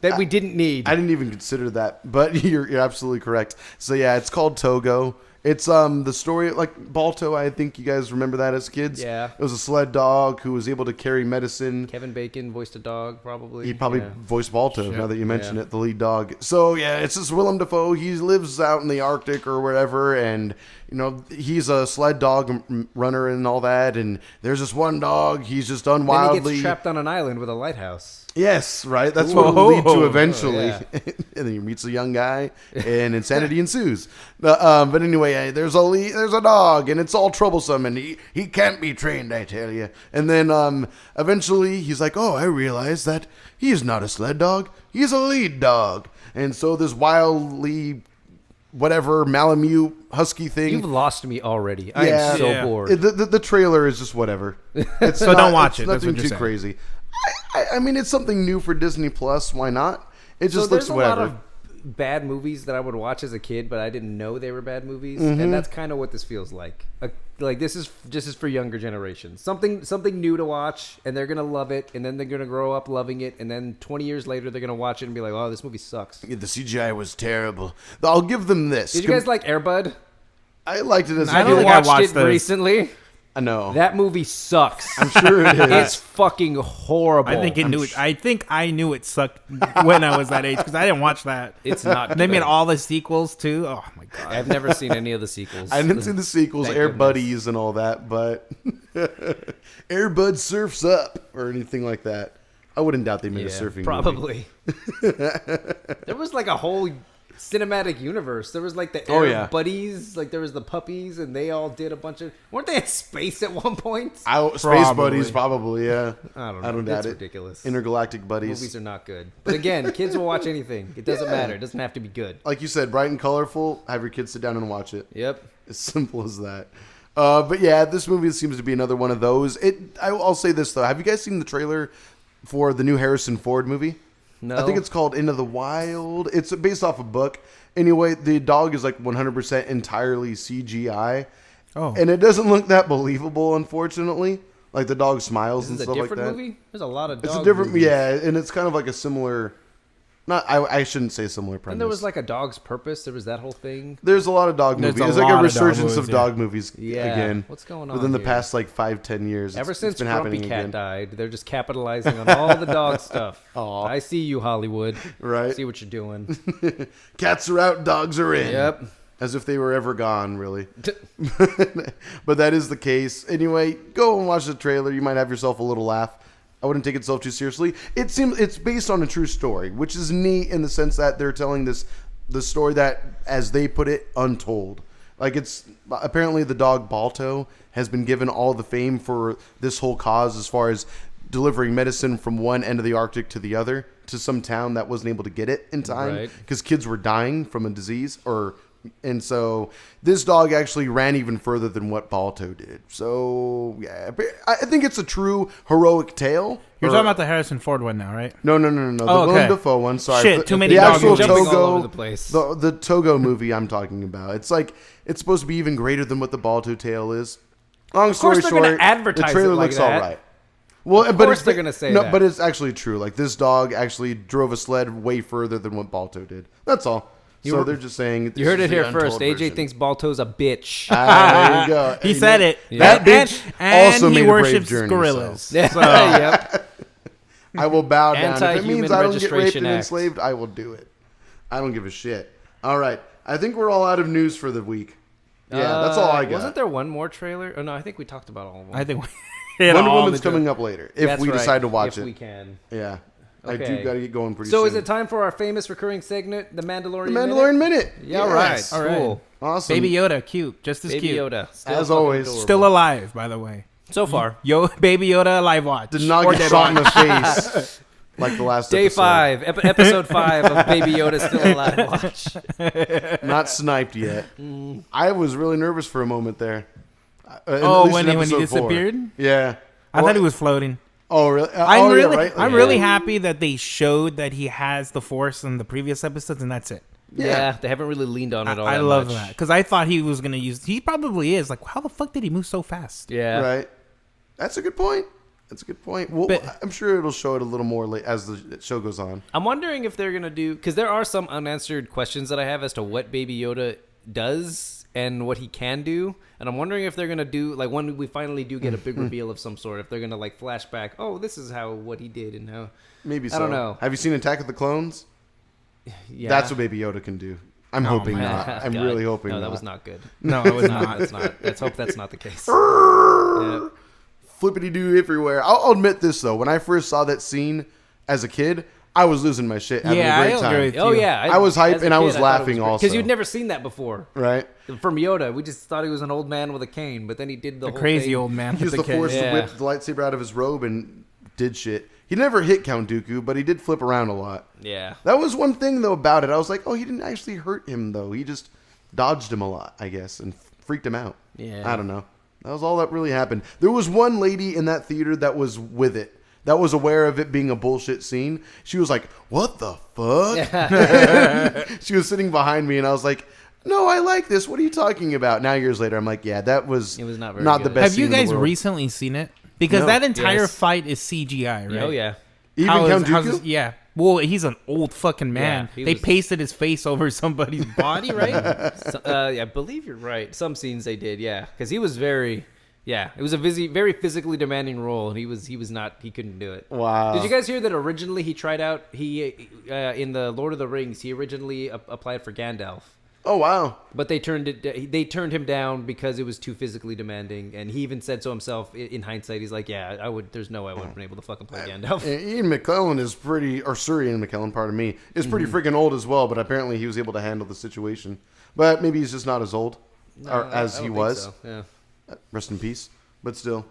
that we didn't need. I didn't even consider that, but you're absolutely correct. So yeah, it's called Togo. It's the story like Balto. I think you guys remember that as kids. Yeah. It was a sled dog who was able to carry medicine. Kevin Bacon voiced a dog, probably. He probably Yeah. voiced Balto now that you mention Yeah. it, the lead dog. So yeah, it's this Willem Dafoe. He lives out in the Arctic or wherever, and you know he's a sled dog runner and all that. And there's this one dog. He's just done Then he wildly. gets trapped on an island with a lighthouse. Yes, right. That's what it'll lead to eventually. yeah. And then he meets a young guy, and insanity ensues. But anyway, there's a dog, and it's all troublesome, and he can't be trained, I tell you. And then eventually he's like, oh, I realize that he's not a sled dog. He's a lead dog. And so this wildly, whatever, Malamute husky thing. You've lost me already. I Yeah. am so Yeah. bored. The trailer is just whatever. It's So don't watch it's it, that's Nothing what you're too saying. crazy. I mean, it's something new for Disney Plus. Why not? It So just looks there's a whatever. lot of bad movies that I would watch as a kid, but I didn't know they were bad movies, and that's kind of what this feels like. Like this is just for younger generations. Something new to watch, and they're gonna love it, and then they're gonna grow up loving it, and then 20 years later they're gonna watch it and be like, "Oh, this movie sucks." Yeah, the CGI was terrible. I'll give them this. Did you guys like Air Bud? I liked it as a I kid. don't think I watched watched it those. recently. I know. That movie sucks. I'm sure it is. It's fucking horrible. I think I think I knew it sucked when I was that age because I didn't watch that. It's not. They good. made all the sequels too. Oh my god! I've never seen any of the sequels. I didn't see the sequels, Thank Air goodness. Buddies and all that, but Air Bud Surfs Up or anything like that. I wouldn't doubt they made a surfing movie. probably. There was like a whole cinematic universe. There was like the Air Buddies, like there was the puppies, and they all did a bunch of. Weren't they in space at one point? Space Probably. Buddies, probably, yeah. I don't know. I don't doubt It's it. ridiculous. Intergalactic Buddies. Movies are not good. But again, kids will watch anything. It doesn't matter. It doesn't have to be good. Like you said, bright and colorful. Have your kids sit down and watch it. Yep. As simple as that. But yeah, this movie seems to be another one of those. I'll say this though. Have you guys seen the trailer for the new Harrison Ford movie? No. I think it's called Into the Wild. It's based off a book. Anyway, the dog is like 100% entirely CGI. Oh. And it doesn't look that believable, unfortunately. Like the dog smiles This and is a stuff like different that. movie? There's a lot of It's dog a different, movies. yeah, and it's kind of like a similar. Not, I shouldn't say similar premise. And there was like a Dog's Purpose. There was that whole thing. There's a lot of dog There's movies. a It's like lot a of dog resurgence movies, of yeah. dog movies Yeah. again. What's going on Within the here? past like 5-10 years. Ever it's since been Grumpy happening Cat again. died, they're just capitalizing on all the dog stuff. Aw. I see you, Hollywood. Right. See what you're doing. Cats are out, dogs are in. Yep. As if they were ever gone, really. But that is the case. Anyway, go and watch the trailer. You might have yourself a little laugh. I wouldn't take itself too seriously. It seems it's based on a true story, which is neat in the sense that they're telling the story that, as they put it, untold. Like it's apparently the dog Balto has been given all the fame for this whole cause as far as delivering medicine from one end of the Arctic to the other to some town that wasn't able to get it in time because kids were dying from a disease and so this dog actually ran even further than what Balto did. So yeah, I think it's a true heroic tale. You're talking about the Harrison Ford one now, right? No. The Oh, okay. Willem Dafoe one. Sorry. Shit, too many The dog actual movies. Jumping all Togo, over the place. the Togo movie I'm talking about. It's like it's supposed to be even greater than what the Balto tale is. Long story course they're gonna short, advertise the trailer it like looks all that. right. Well, Of but course it's, they're gonna say no, that. but it's actually true. Like this dog actually drove a sled way further than what Balto did. That's all. So they're just saying. You heard this it is here the untold first. AJ version. thinks Balto's a bitch. There you go. He You said know, it. That bitch and also he made a brave worships journey. gorillas. So. Yep. I will bow down. If it Anti-Human means I don't get raped Registration and Act. enslaved, I will do it. I don't give a shit. All right. I think we're all out of news for the week. Yeah, that's all I got. Wasn't there one more trailer? Oh no, I think we talked about all of them. I think we hit Wonder all Woman's the coming up later if That's we right, decide to watch if it. we can. Yeah. I Okay. do got to get going pretty So soon. is it time for our famous recurring segment, The Mandalorian The Mandalorian Minute? Yeah, Yes. right. All right. Cool. Awesome. Baby Yoda, cute, just as Baby cute. Yoda. Still As fucking always. adorable. Still alive, by the way. So far. Baby Yoda live watch. Did not Or get dead shot in watch. the face like the last Day episode. 5, episode 5 of Baby Yoda Still Alive watch. Not sniped yet. I was really nervous for a moment there. At Oh, least when in he episode 4. disappeared? Yeah. I thought he was floating. Oh, really? I'm oh, really, yeah, right? I'm Yeah. really happy that they showed that he has the Force in the previous episodes, and that's it. Yeah. They haven't really leaned on it all I that love much. that because I thought he was gonna use. He probably is. Like, how the fuck did he move so fast? Yeah. Right. That's a good point. That's a good point. Well, But- I'm sure it'll show it a little more late as the show goes on. I'm wondering if they're going to do... Because there are some unanswered questions that I have as to what Baby Yoda does and what he can do. And I'm wondering if they're going to do... Like, when we finally do get a big reveal of some sort, if they're going to, like, flashback, oh, this is what he did and how... Maybe so. I don't know. Have you seen Attack of the Clones? Yeah. That's what Baby Yoda can do. I'm hoping man. not. I'm God. really hoping No, not. that was not good. No, it was not. That's not. Let's hope that's not the case. Yeah. Flippity-doo everywhere. I'll admit this, though. When I first saw that scene as a kid, I was losing my shit. Having Yeah, a great I time. agree with Oh, you. yeah. I was hyped as a and I kid, was thought it laughing great. also. Because you'd never seen that before. Right? From Yoda, we just thought he was an old man with a cane, but then he did the The whole crazy thing. old man He with used the the kid. force to Yeah. whip the lightsaber out of his robe and did shit. He never hit Count Dooku, but he did flip around a lot. Yeah. That was one thing, though, about it. I was like, oh, he didn't actually hurt him, though. He just dodged him a lot, I guess, and freaked him out. Yeah. I don't know. That was all that really happened. There was one lady in that theater that was with it. that was aware of it being a bullshit scene, she was like, "What the fuck?" She was sitting behind me, and I was like, "No, I like this. What are you talking about?" Now years later, I'm like, "Yeah, it was not very the good. best." Have you scene in the guys world. recently seen it? Because No. that entire Yes. fight is CGI, right? Oh yeah. Even Count Dooku? Yeah. Well, he's an old fucking man. Yeah, They was- pasted his face over somebody's body, right? I believe you're right. Some scenes they did, yeah, because he was very, it was a very physically demanding role, and he couldn't do it. Wow. Did you guys hear that originally he tried out in the Lord of the Rings? He originally applied for Gandalf. Oh wow. But they turned him down because it was too physically demanding, and he even said so himself. In hindsight, he's like, "Yeah, there's no way I would have been able to fucking play Gandalf." Ian McKellen is Sir Ian McKellen, pardon me, is pretty freaking old as well. But apparently, he was able to handle the situation. But maybe he's just not as old or as I he don't was. think so. Yeah. Rest in peace. But still.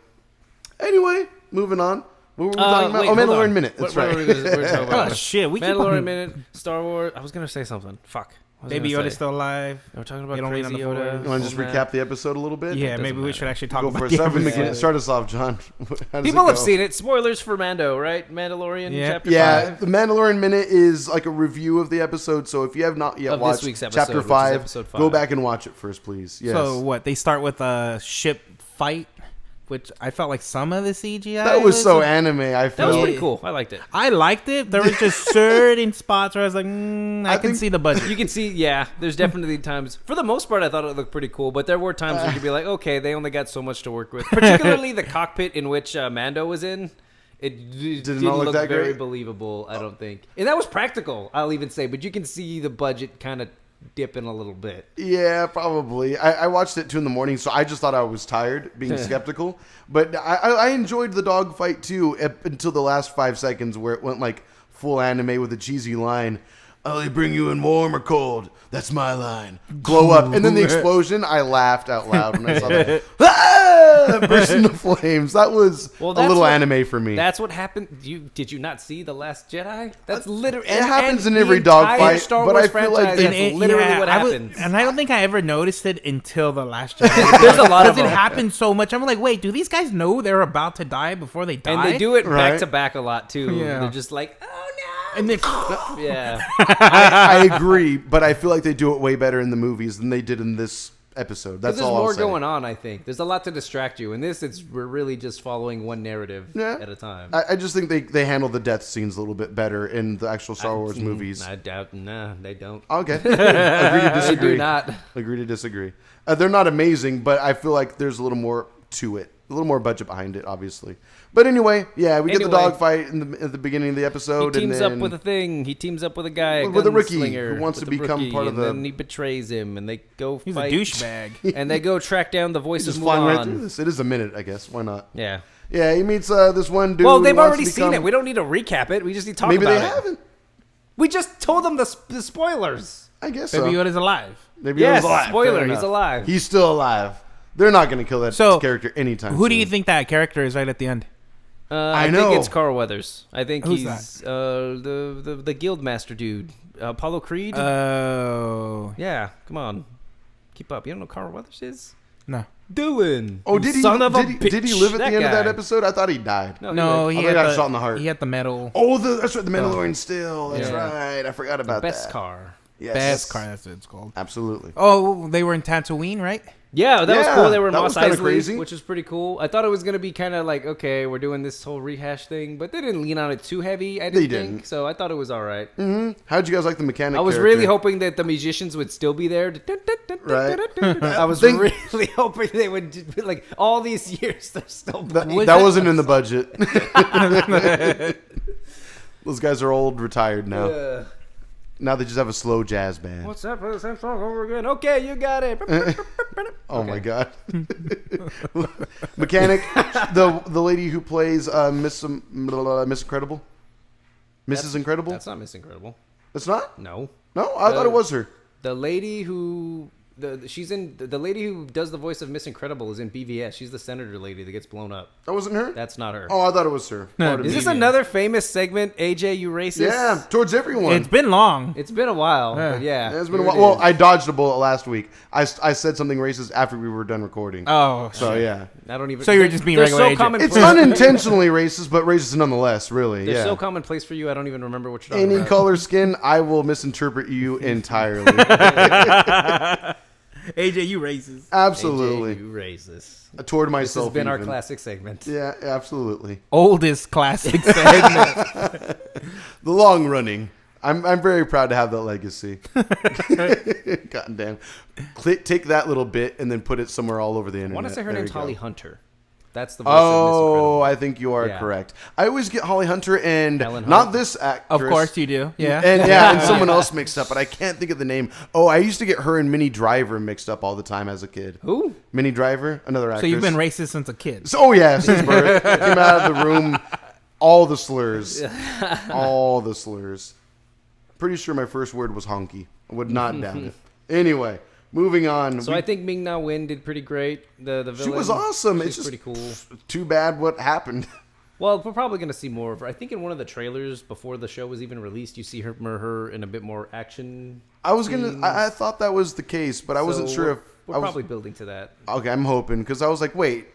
Anyway, moving on. What were we talking about? Wait, Oh, hold Mandalorian on. Minute. That's What right. were we talking about? Oh shit, we keep Mandalorian on. Minute, Star Wars. I was gonna say something. Fuck. What was I Baby gonna Yoda's say? still alive. We're talking about They don't read crazy on the Yoda. Force. You want to just recap the episode a little bit? Yeah, doesn't maybe we matter. should actually talk Go about for it. the Start, episode. start us off, John. How does People it have go? seen it. Spoilers for Mando, right? Mandalorian Yeah. chapter Yeah, 5. the Mandalorian Minute is like a review of the episode. So if you have not yet Of this watched week's episode, chapter which is 5, episode go 5. back and watch it first, please. Yes. So what? They start with a ship fight, which I felt like some of the CGI. that was so anime. I That was felt. pretty cool. I liked it. I liked it. There was just certain spots where I was like, I can think- see the budget. You can see, yeah, there's definitely times. For the most part, I thought it looked pretty cool, but there were times where you'd be like, okay, they only got so much to work with. Particularly the cockpit in which Mando was in. It didn't not look look that very great? believable, I don't think. And that was practical, I'll even say, but you can see the budget kind of dipping a little bit. Yeah, probably. I watched it 2 a.m, so I just thought I was tired, being skeptical. But I enjoyed the dog fight too, until the last 5 seconds where it went like full anime with a cheesy line. "Oh, they bring you in warm or cold. That's my line." Blow up, and then the explosion. I laughed out loud when I saw that. Burst into flames. That was a little anime for me. That's what happened. Did you not see The Last Jedi? That's literally It happens in every dogfight, Star but Wars I feel like franchise, that's literally what happens. And I don't think I ever noticed it until the Last Jedi. There's a lot of Because it them. happens so much. I'm like, wait, do these guys know they're about to die before they die? And they do it Right. back to back a lot too. Yeah. They're just like, oh And then no. Yeah. I agree, but I feel like they do it way better in the movies than they did in this episode. That's There's all I'll more say. going on, I think. There's a lot to distract you. In this, we're really just following one narrative Yeah. at a time. I just think they handle the death scenes a little bit better in the actual Star Wars movies. I doubt. Nah, they don't. Okay. Agree to They disagree. do not. Agree to disagree. They're not amazing, but I feel like there's a little more to it. A little more budget behind it, obviously. But anyway, yeah, we get the Anyway. dogfight at the beginning of the He episode. teams and then, up with a thing. He teams up with a guy, With a rookie gunslinger, who wants with to a become rookie, part of and the- then he betrays him, and they go he's fight. a douchebag. And they go track down the voice just of flying right through Mulan. this. It is a minute, I guess. Why not? Yeah. Yeah, he meets this one dude. Well, who they've wants already to seen become- it. We don't need to recap it. We just need to talk Maybe about they it. haven't. We just told them the spoilers. I guess so. Baby Yoda's alive. Maybe Yes, he was alive. spoiler, Fair he's enough. alive. He's still alive. They're not going to kill that So, character anytime Who do soon. you think that character is right at the end? I know. think it's Carl Weathers. I think Who's he's the guild master dude, Apollo Creed. Oh. Yeah, come on, keep up. You don't know who Carl Weathers is? No. Dylan. Oh, did he? Son of a did he bitch. live at the end of that guy. episode? I thought he died. No, he he I had got the, shot in the heart. He had the medal. Oh, that's right. The Mandalorian still. That's Yeah. right. I forgot the about best that. car. Yes. Best car, that's what it's called. Absolutely. Oh, they were in Tatooine, right? Yeah, that was Yeah, cool. They were in that Mos was kinda Eisley, crazy. which was pretty cool. I thought it was gonna be kind of like, okay, we're doing this whole rehash thing, but they didn't lean on it too heavy. I They didn't think didn't. so. I thought it was all right. How'd you guys like the mechanic? I was character? really hoping that the musicians would still be there. Right. I was Think- really hoping they would just be like all these years they're still That, playing. that wasn't in the budget. Those guys are old, retired now. Now they just have a slow jazz band. What's that? Play the same song over again. Okay, you got it. Oh my god. Mechanic, the lady who plays Miss Incredible. Mrs. Incredible? That's not Miss Incredible. It's not? No. No, I thought it was her. The lady who she's in the lady who does the voice of Miss Incredible is in BVS. She's the senator lady that gets blown up. That wasn't her? That's not her. Oh, I thought it was her. No, Is this another famous segment, AJ, you racist? Yeah, towards everyone. It's been long. It's been a while, but yeah. It's been a while. Well, I dodged a bullet last week. I said something racist after we were done recording. Oh, so yeah. I don't even. So you were just being they're regular so agent. commonplace. It's unintentionally racist, but racist nonetheless, really. They're yeah. so commonplace for you, I don't even remember what you're talking Any about. color skin, I will misinterpret you entirely. AJ, you racist. Absolutely. AJ, you racist. Toward This myself. has been our even. classic segment. Yeah, absolutely. Oldest classic segment. The long running. I'm very proud to have that legacy. God damn. Take that little bit and then put it somewhere all over the internet. I want to say her There name's you go. Holly Hunter. That's the voice of Miss Oh, Incredible. I think you are Yeah. correct. I always get Holly Hunter and Helen not Hunt. this actress. Of course you do. Yeah. And someone else mixed up, but I can't think of the name. Oh, I used to get her and Minnie Driver mixed up all the time as a kid. Who? Minnie Driver, another actress. So you've been racist since a kid. Oh yeah, since birth. I came out of the room, all the slurs. All the slurs. Pretty sure my first word was honky. I would not doubt it. Anyway, moving on. So I think Ming Na Wen did pretty great. The villain. She was awesome. She's It's just pretty cool. too bad what happened. Well, we're probably going to see more of her. I think in one of the trailers before the show was even released, you see her in a bit more action. I was gonna. I thought that was the case, but I wasn't So sure if we're I was probably building to that. okay. I'm hoping because I was like, wait,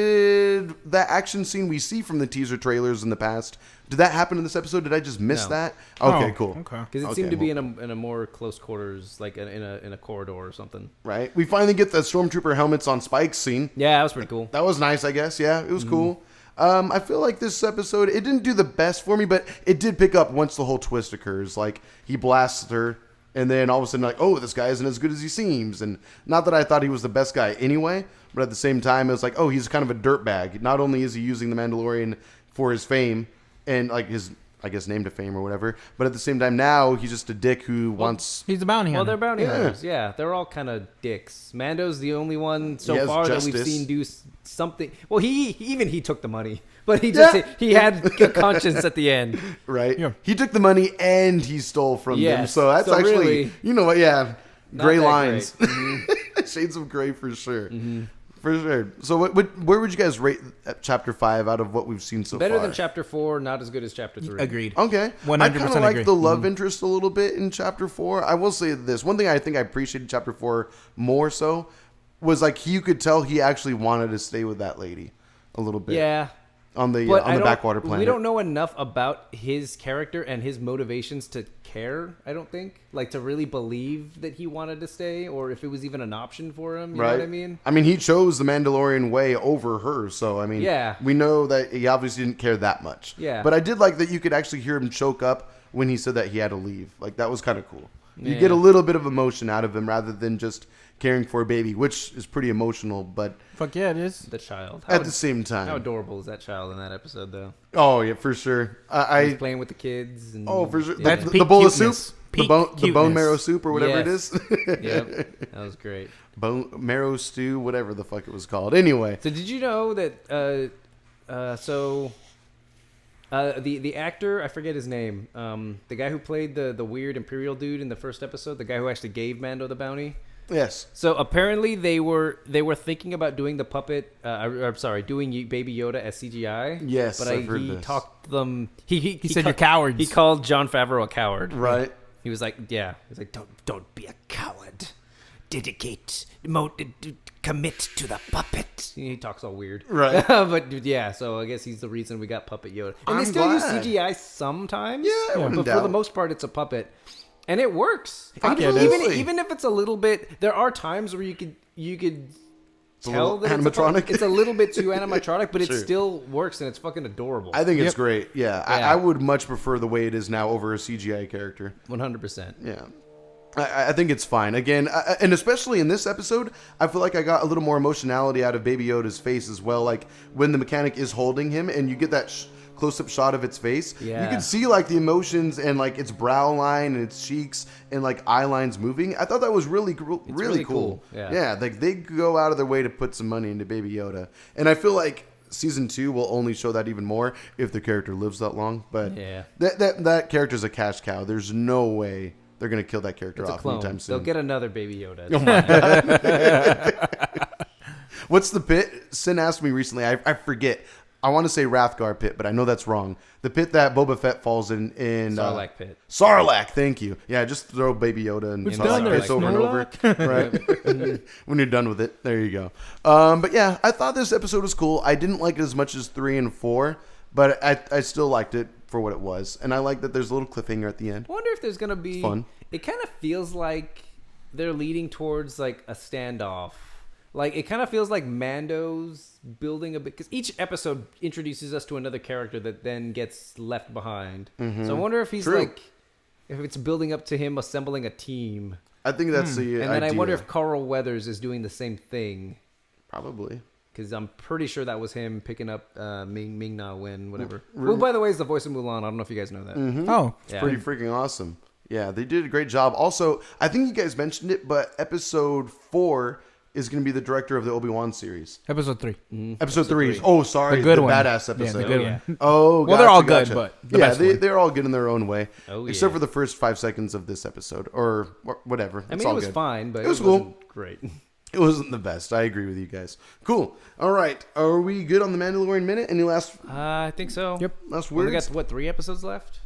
did that action scene we see from the teaser trailers in the past? Did that happen in this episode? Did I just miss No. that? Okay, Oh, cool. okay. Because it Okay, seemed to be well- in a more close quarters, like in a corridor or something. Right. We finally get the stormtrooper helmets on spikes scene. Yeah, that was pretty cool. That was nice, I guess. Yeah, it was Mm-hmm. cool. I feel like this episode, it didn't do the best for me, but it did pick up once the whole twist occurs. Like, he blasts her, and then all of a sudden, like, oh, this guy isn't as good as he seems. And not that I thought he was the best guy anyway, but at the same time, it was like, oh, he's kind of a dirtbag. Not only is he using the Mandalorian for his fame and, like, his, I guess, name to fame or whatever, but at the same time, now he's just a dick who wants... He's a bounty Well, hunter. they're bounty Yeah. hunters. Yeah, they're all kind of dicks. Mando's the only one so He has far that we've justice. seen do something. Well, he took the money, but he just he had a conscience at the end. Right? Yeah. He took the money and he stole from them. Yes. So that's So actually, really, you know what? Yeah. Not Gray that lines. great. Mhm. Shades of gray for sure. For sure. So where would you guys rate Chapter 5 out of what we've seen so Better far? than Chapter 4, not as good as Chapter 3. Agreed. Okay. 100% I kind of like agree. the love interest a little bit in Chapter 4. I will say this. One thing I think I appreciated Chapter 4 more so was like you could tell he actually wanted to stay with that lady a little bit. Yeah. On the But on I the don't- backwater planet. We don't know enough about his character and his motivations to care, I don't think. Like, to really believe that he wanted to stay, or if it was even an option for him. You know what I mean? I mean, he chose the Mandalorian way over her, so I mean, Yeah. we know that he obviously didn't care that much. Yeah. But I did like that you could actually hear him choke up when he said that he had to leave. Like that was kind of cool. You Yeah. get a little bit of emotion out of him rather than just caring for a baby, which is pretty emotional, but Fuck yeah, it is. The child. at the same time. How adorable is that child in that episode, though? Oh yeah, for sure. He's I playing with the kids. And, oh for sure. That's The peak bowl of cuteness. soup, Peak the bone cuteness. marrow soup or whatever it Yes. is. Yep, that was great. Bone marrow stew, whatever the fuck it was called. Anyway, So did you know that? The actor, I forget his name. The guy who played the weird Imperial dude in the first episode, the guy who actually gave Mando the bounty. yes. So apparently they were thinking about doing the puppet. Doing Baby Yoda as CGI. Yes, but I've heard he this. talked them. He said you're cowards. He called Jon Favreau a coward. Right. He was like, yeah. He was like, don't be a coward. Commit to the puppet. He talks all weird. Right. But yeah, so I guess he's the reason we got Puppet Yoda. And I'm they still glad. use CGI sometimes. Yeah, I wouldn't but for doubt. the most part, it's a puppet. And it works. Fuck yeah, it is. Even if it's a little bit, there are times where you could a tell little that animatronic. it's a little bit too animatronic, but Sure. it still works and it's fucking adorable. I think it's Yep. great. Yeah. Yeah. I would much prefer the way it is now over a CGI character. 100%. Yeah. I think it's fine. Again, and especially in this episode, I feel like I got a little more emotionality out of Baby Yoda's face as well. Like when the mechanic is holding him and you get that close-up shot of its face, Yeah. you can see like the emotions and like its brow line and its cheeks and like eye lines moving. I thought that was really cool. really cool. Yeah. Like they go out of their way to put some money into Baby Yoda. And I feel like season 2 will only show that even more if the character lives that long. But Yeah. that character's a cash cow. There's no way they're going to kill that character It's a off clone. anytime soon. They'll get another baby Yoda. Oh my god. What's the pit? Sin asked me recently. I forget. I want to say Rathgar pit, but I know that's wrong. The pit that Boba Fett falls in Sarlacc pit. Sarlacc, thank you. Yeah, just throw Baby Yoda and It's Sarlacc done there, pits over and over. Right. When you're done with it, there you go. But yeah, I thought this episode was cool. I didn't like it as much as 3 and 4, but I still liked it for what it was, and I like that there's a little cliffhanger at the end. I wonder if there's gonna be. It's fun. It kind of feels like they're leading towards like a standoff. Like it kind of feels like Mando's building a bit because each episode introduces us to another character that then gets left behind. So I wonder if he's like, if it's building up to him assembling a team. I think that's the And then idea. I wonder if Carl Weathers is doing the same thing. Probably. Because I'm pretty sure that was him picking up Ming Na Wen, whatever. Who, by the way, is the voice of Mulan. I don't know if you guys know that. Oh, It's pretty freaking awesome. Yeah, they did a great job. Also, I think you guys mentioned it, but episode 4 is going to be the director of the Obi-Wan series. episode 3. Episode 3. Oh, sorry. The good one. Badass episode. Yeah, the good one. Oh, Well, they're all good, gotcha. but the yeah, best one. they're all good in their own way. Oh, except yeah. for the first 5 seconds of this episode, or whatever. I It's mean, all it was good. fine, but It was wasn't great. It wasn't the best. I agree with you guys. Cool. All right. Are we good on the Mandalorian minute? Any last I think so. Yep. words? We got, what, 3 episodes left?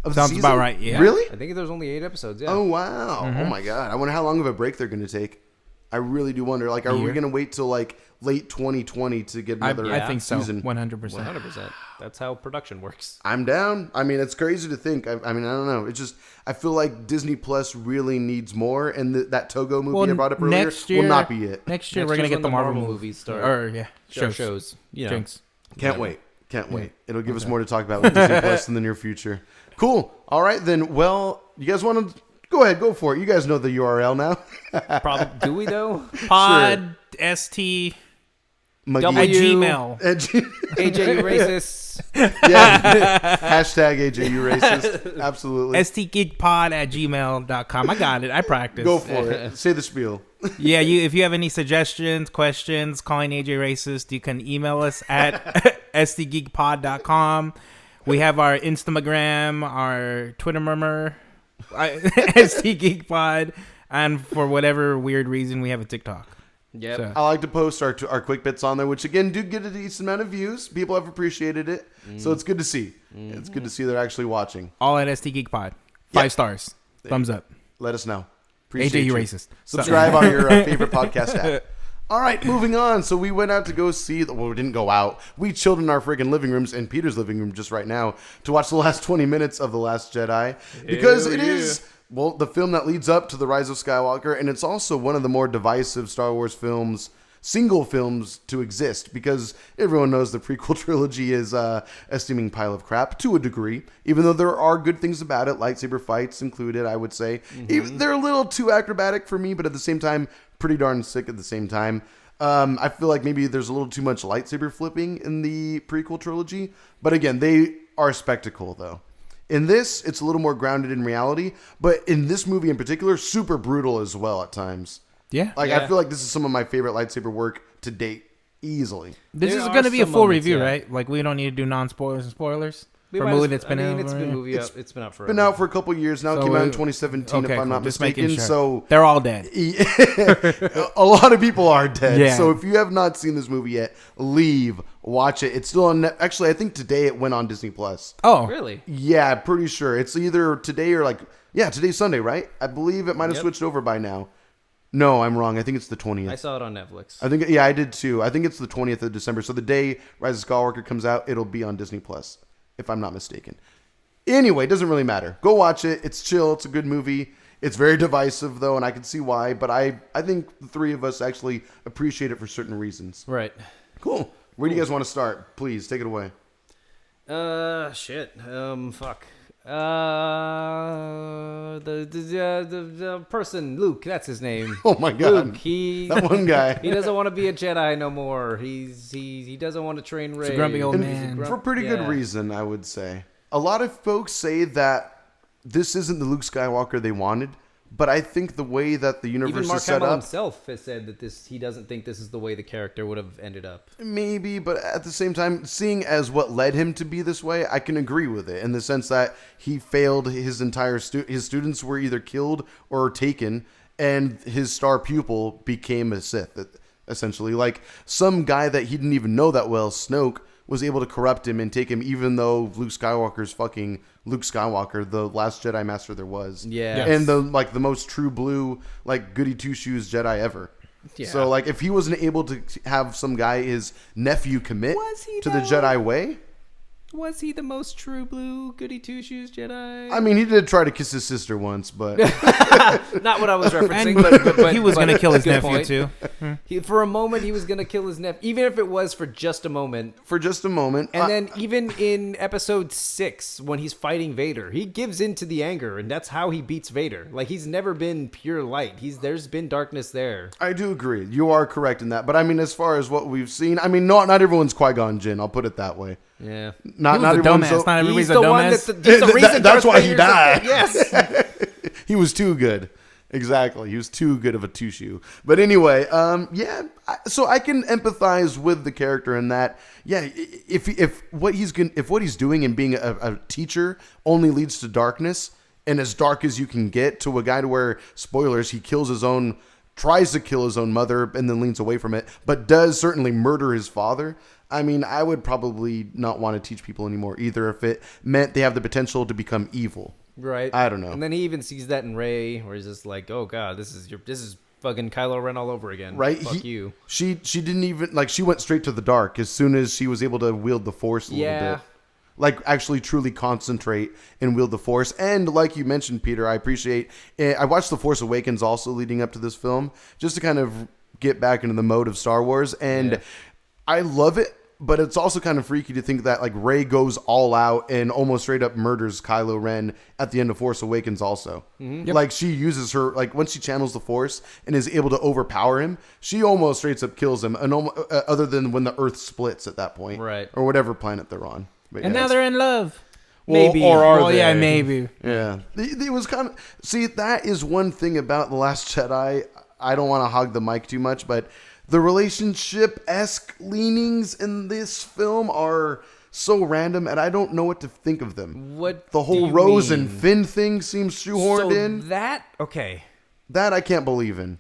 Of the Sounds season? about right, yeah. Really? I think there's only 8 episodes, yeah. Oh, wow. Oh, my God. I wonder how long of a break they're going to take. I really do wonder. Like, are we going to wait till, like, late 2020 to get another I think so. season? 100%. 100%. That's how production works. I'm down. I mean, it's crazy to think. I mean, I don't know. It's just, I feel like Disney Plus really needs more, and that Togo movie I brought up earlier will not be it. Next year, Next we're going to year's get the when Marvel movies start. Or, yeah, Shows. You know. Jinx. Can't wait. Can't wait. It'll give us more to talk about with Disney Plus in the near future. Cool. All right, then. Well, you guys want to go ahead, go for it. You guys know the URL now. Probably. Do we, though? Pod, ST, Muggy. W- Gmail. AJ, you racist. Yeah. Hashtag AJ, you racist. Absolutely. STGeekPod@gmail.com. I got it. I practiced. Go for it. Say the spiel. Yeah, if you have any suggestions, questions, calling AJ racist, you can email us at stgeekpod.com. We have our Instagram, our Twitter murmur, STGeekPod, and for whatever weird reason, we have a TikTok. Yep. So- I like to post our quick bits on there, which again do get a decent amount of views. People have appreciated it, so it's good to see. It's good to see they're actually watching. All at STGeekPod. 5 Yeah. stars. Thumbs up. Let us know. AJ, you racist. Subscribe on your favorite podcast app. All right, moving on. So we went out to go see. Well, we didn't go out. We chilled in our friggin' living rooms and Peter's living room just right now to watch the last 20 minutes of The Last Jedi because it is. Well, the film that leads up to the Rise of Skywalker, and it's also one of the more divisive Star Wars films, single films to exist, because everyone knows the prequel trilogy is a steaming pile of crap to a degree, even though there are good things about it, lightsaber fights included, I would say. Even, they're a little too acrobatic for me, but at the same time, pretty darn sick at the same time. I feel like maybe there's a little too much lightsaber flipping in the prequel trilogy, but again, they are a spectacle, though. In this, it's a little more grounded in reality, but in this movie in particular, super brutal as well at times. Yeah. Like, I feel like this is some of my favorite lightsaber work to date, easily. This There is are going to be a some full moments, review, yeah. right? Like, we don't need to do non-spoilers and spoilers We for a might movie as- that's been I mean, out. it's been movie up. It's been out forever. Been out for a couple years now. It So came out in we- 2017, if I'm not Just making mistaken. sure. So They're all dead. a lot of people are dead. Yeah. So if you have not seen this movie yet, leave, watch it. It's still on. Actually, I think today it went on Disney Plus. Oh, Really? Yeah, pretty sure it's either today or today's Sunday, right? I believe it might have Yep. switched over by now. No, I'm wrong. I think it's the 20th. I saw it on Netflix. I think, yeah, I did too. I think it's the 20th of December. So the day Rise of Skywalker comes out, it'll be on Disney Plus, if I'm not mistaken. Anyway, it doesn't really matter. Go watch it. It's chill. It's a good movie. It's very divisive, though, and I can see why. But I think the three of us actually appreciate it for certain reasons. Right. Cool. Where do you guys want to start? Please, take it away. Shit. Fuck. The person, Luke, that's his name. Oh, my God. Luke, he That one guy. he doesn't want to be a Jedi no more. He doesn't want to train Rey. a grumpy old And man. for pretty good Yeah. reason, I would say. A lot of folks say that this isn't the Luke Skywalker they wanted, But I think the way that the universe Even Mark is set Hamill up, himself has said that he doesn't think this is the way the character would have ended up. maybe, but at the same time, seeing as what led him to be this way, I can agree with it in the sense that he failed his entire his students were either killed or taken, and his star pupil became a Sith, essentially. Like some guy that he didn't even know that well, Snoke, was able to corrupt him and take him, even though Luke Skywalker's fucking Luke Skywalker, the last Jedi Master there was. Yeah. And the most true blue, like goody two shoes Jedi ever. Yeah. So like if he wasn't able to have some guy, his nephew, commit Was he to the though? Jedi way. Was he the most true blue goody two shoes Jedi? I mean, he did try to kiss his sister once, but Not what I was referencing, but He was going to kill his good nephew point. too. For a moment, he was going to kill his nephew, even if it was for just a moment. for just a moment. And then even in episode 6, when he's fighting Vader, he gives in to the anger, and that's how he beats Vader. Like, he's never been pure light. There's been darkness there. I do agree. You are correct in that. But I mean, as far as what we've seen, I mean, not everyone's Qui-Gon Jinn. I'll put it that way. Yeah. Not He was a everyone's. dumbass. Not everybody's He's a the one dumbass. he's the reason That's Darth why he Vader's died. Yes. He was too good. Exactly. He was too good of a two-shoe. But anyway, so I can empathize with the character in that, yeah, if what he's doing and being a teacher only leads to darkness, and as dark as you can get, to a guy to where, spoilers, he tries to kill his own mother and then leans away from it, but does certainly murder his father. I mean, I would probably not want to teach people anymore either if it meant they have the potential to become evil. Right. I don't know. And then he even sees that in Rey, where he's just like, "Oh God, this is fucking Kylo Ren all over again." Right? Fuck you. She didn't even, like, she went straight to the dark as soon as she was able to wield the Force a little bit. Like, actually truly concentrate and wield the Force. And like you mentioned, Peter, I appreciate I watched The Force Awakens also leading up to this film, just to kind of get back into the mode of Star Wars. And I love it. But it's also kind of freaky to think that, like, Rey goes all out and almost straight up murders Kylo Ren at the end of Force Awakens also. Mm-hmm. Like, she uses her, like, once she channels the Force and is able to overpower him, she almost straight up kills him, and other than when the Earth splits at that point. Right. Or whatever planet they're on. But And now they're in love. Maybe. Or are they? Yeah, maybe. Yeah. It was kind of... See, that is one thing about The Last Jedi. I don't want to hog the mic too much, but... the relationship-esque leanings in this film are so random, and I don't know what to think of them. What the do whole you Rose mean? and Finn thing seems shoehorned in. Okay. That I can't believe in.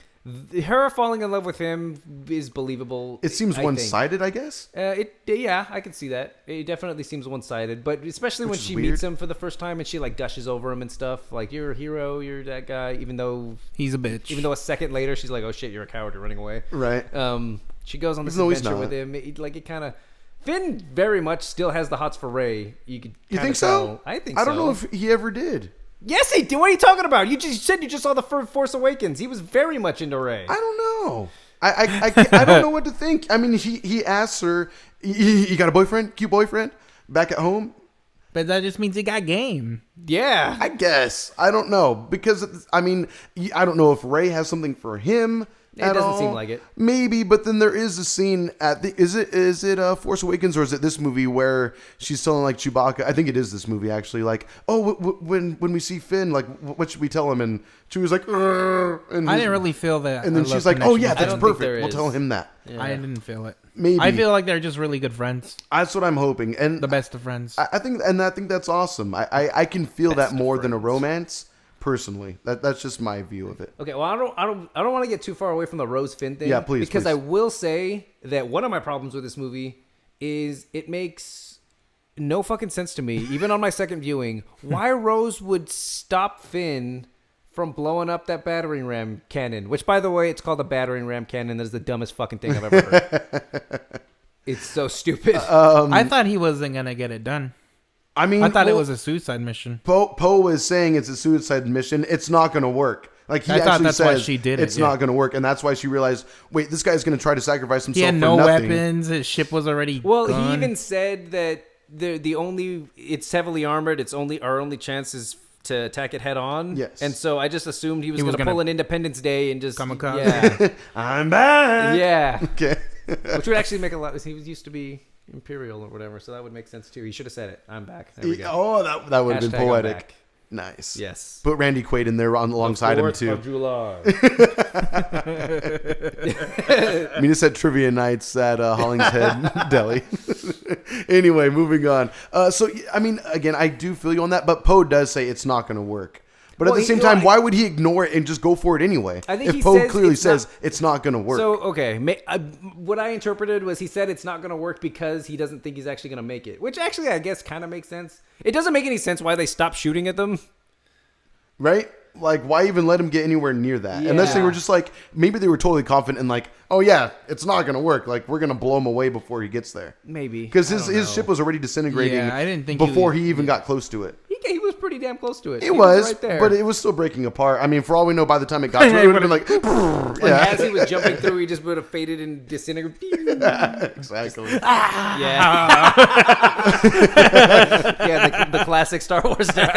Her falling in love with him is believable. It seems I one-sided, I guess. Yeah, I can see that. It definitely seems one-sided, but especially when Which is she weird. meets him for the first time and she like gushes over him and stuff. Like, you're a hero, you're that guy. Even though He's a bitch. a second later she's like, "Oh shit, you're a coward, you're running away." Right. She goes on this Even though he's adventure not. with him. It kind of Finn very much still has the hots for Rey. You think so? tell. I think so. I don't know if he ever did. Yes, he did. What are you talking about? You just said you just saw the Force Awakens. He was very much into Rey. I don't know. I don't know what to think. I mean, he asks her, you got a boyfriend? Cute boyfriend? Back at home? But that just means he got game. Yeah. I guess. I don't know. Because, I mean, I don't know if Rey has something for him. It doesn't seem like it. Maybe, but then there is a scene at the is it Force Awakens or is it this movie where she's telling like Chewbacca? I think it is this movie actually. Like, oh, when we see Finn, like, what should we tell him? And Chewie's like, and I didn't really feel that. And then I she's love like, oh connection yeah, with that's don't think perfect. there We'll is. tell him that. Yeah. I didn't feel it. Maybe I feel like they're just really good friends. that's what I'm hoping. And The best of friends. I think that's awesome. I can feel Best that of more than a friends. romance. Personally, that's just my view of it. Okay, well, I don't want to get too far away from the Rose Finn thing. Yeah, please, Because please. I will say that one of my problems with this movie is it makes no fucking sense to me, even on my second viewing, why Rose would stop Finn from blowing up that battering ram cannon. Which, by the way, it's called a battering ram cannon. That is the dumbest fucking thing I've ever heard. It's so stupid. I thought he wasn't gonna get it done. I mean, I thought it was a suicide mission. Poe is saying it's a suicide mission. It's not going to work. Like he I thought actually that's why says she did it, it's yeah. not going to work, and that's why she realized, wait, this guy's going to try to sacrifice himself He had for no nothing. weapons. His ship was already Well, gone. he even said that the only it's heavily armored. It's only our only chance is to attack it head on. Yes. And so I just assumed he was He was going to gonna- pull an Independence Day and just Kamikaze. Yeah, I'm back. yeah. Okay. Which would actually make a lot. He was used to be Imperial or whatever, so that would make sense too. He should have said it. I'm back. There we go. Oh, that would have been Hashtag I'm poetic. back. Nice. Yes. Put Randy Quaid in there alongside him too. Of July. I mean, it's at trivia nights at Hollingshead Deli. Anyway, moving on. So, I mean, again, I do feel you on that, but Poe does say it's not going to work. But at the same time, why would he ignore it and just go for it anyway? I think if Poe clearly says it's not going to work. So, okay. What I interpreted was he said it's not going to work because he doesn't think he's actually going to make it. Which actually, I guess, kind of makes sense. It doesn't make any sense why they stopped shooting at them. Right? Like, why even let him get anywhere near that? Yeah. Unless they were just like, maybe they were totally confident and like, oh yeah, it's not going to work. Like, we're going to blow him away before he gets there. Maybe. Because his ship was already disintegrating I didn't think before he even got close to it. He was pretty damn close to it. It was, right there. but it was still breaking apart. I mean, for all we know, by the time it got to it, it would have been like, yeah. As he was jumping through, he just would have faded and disintegrated. Exactly. Yeah. Yeah, the classic Star Wars style.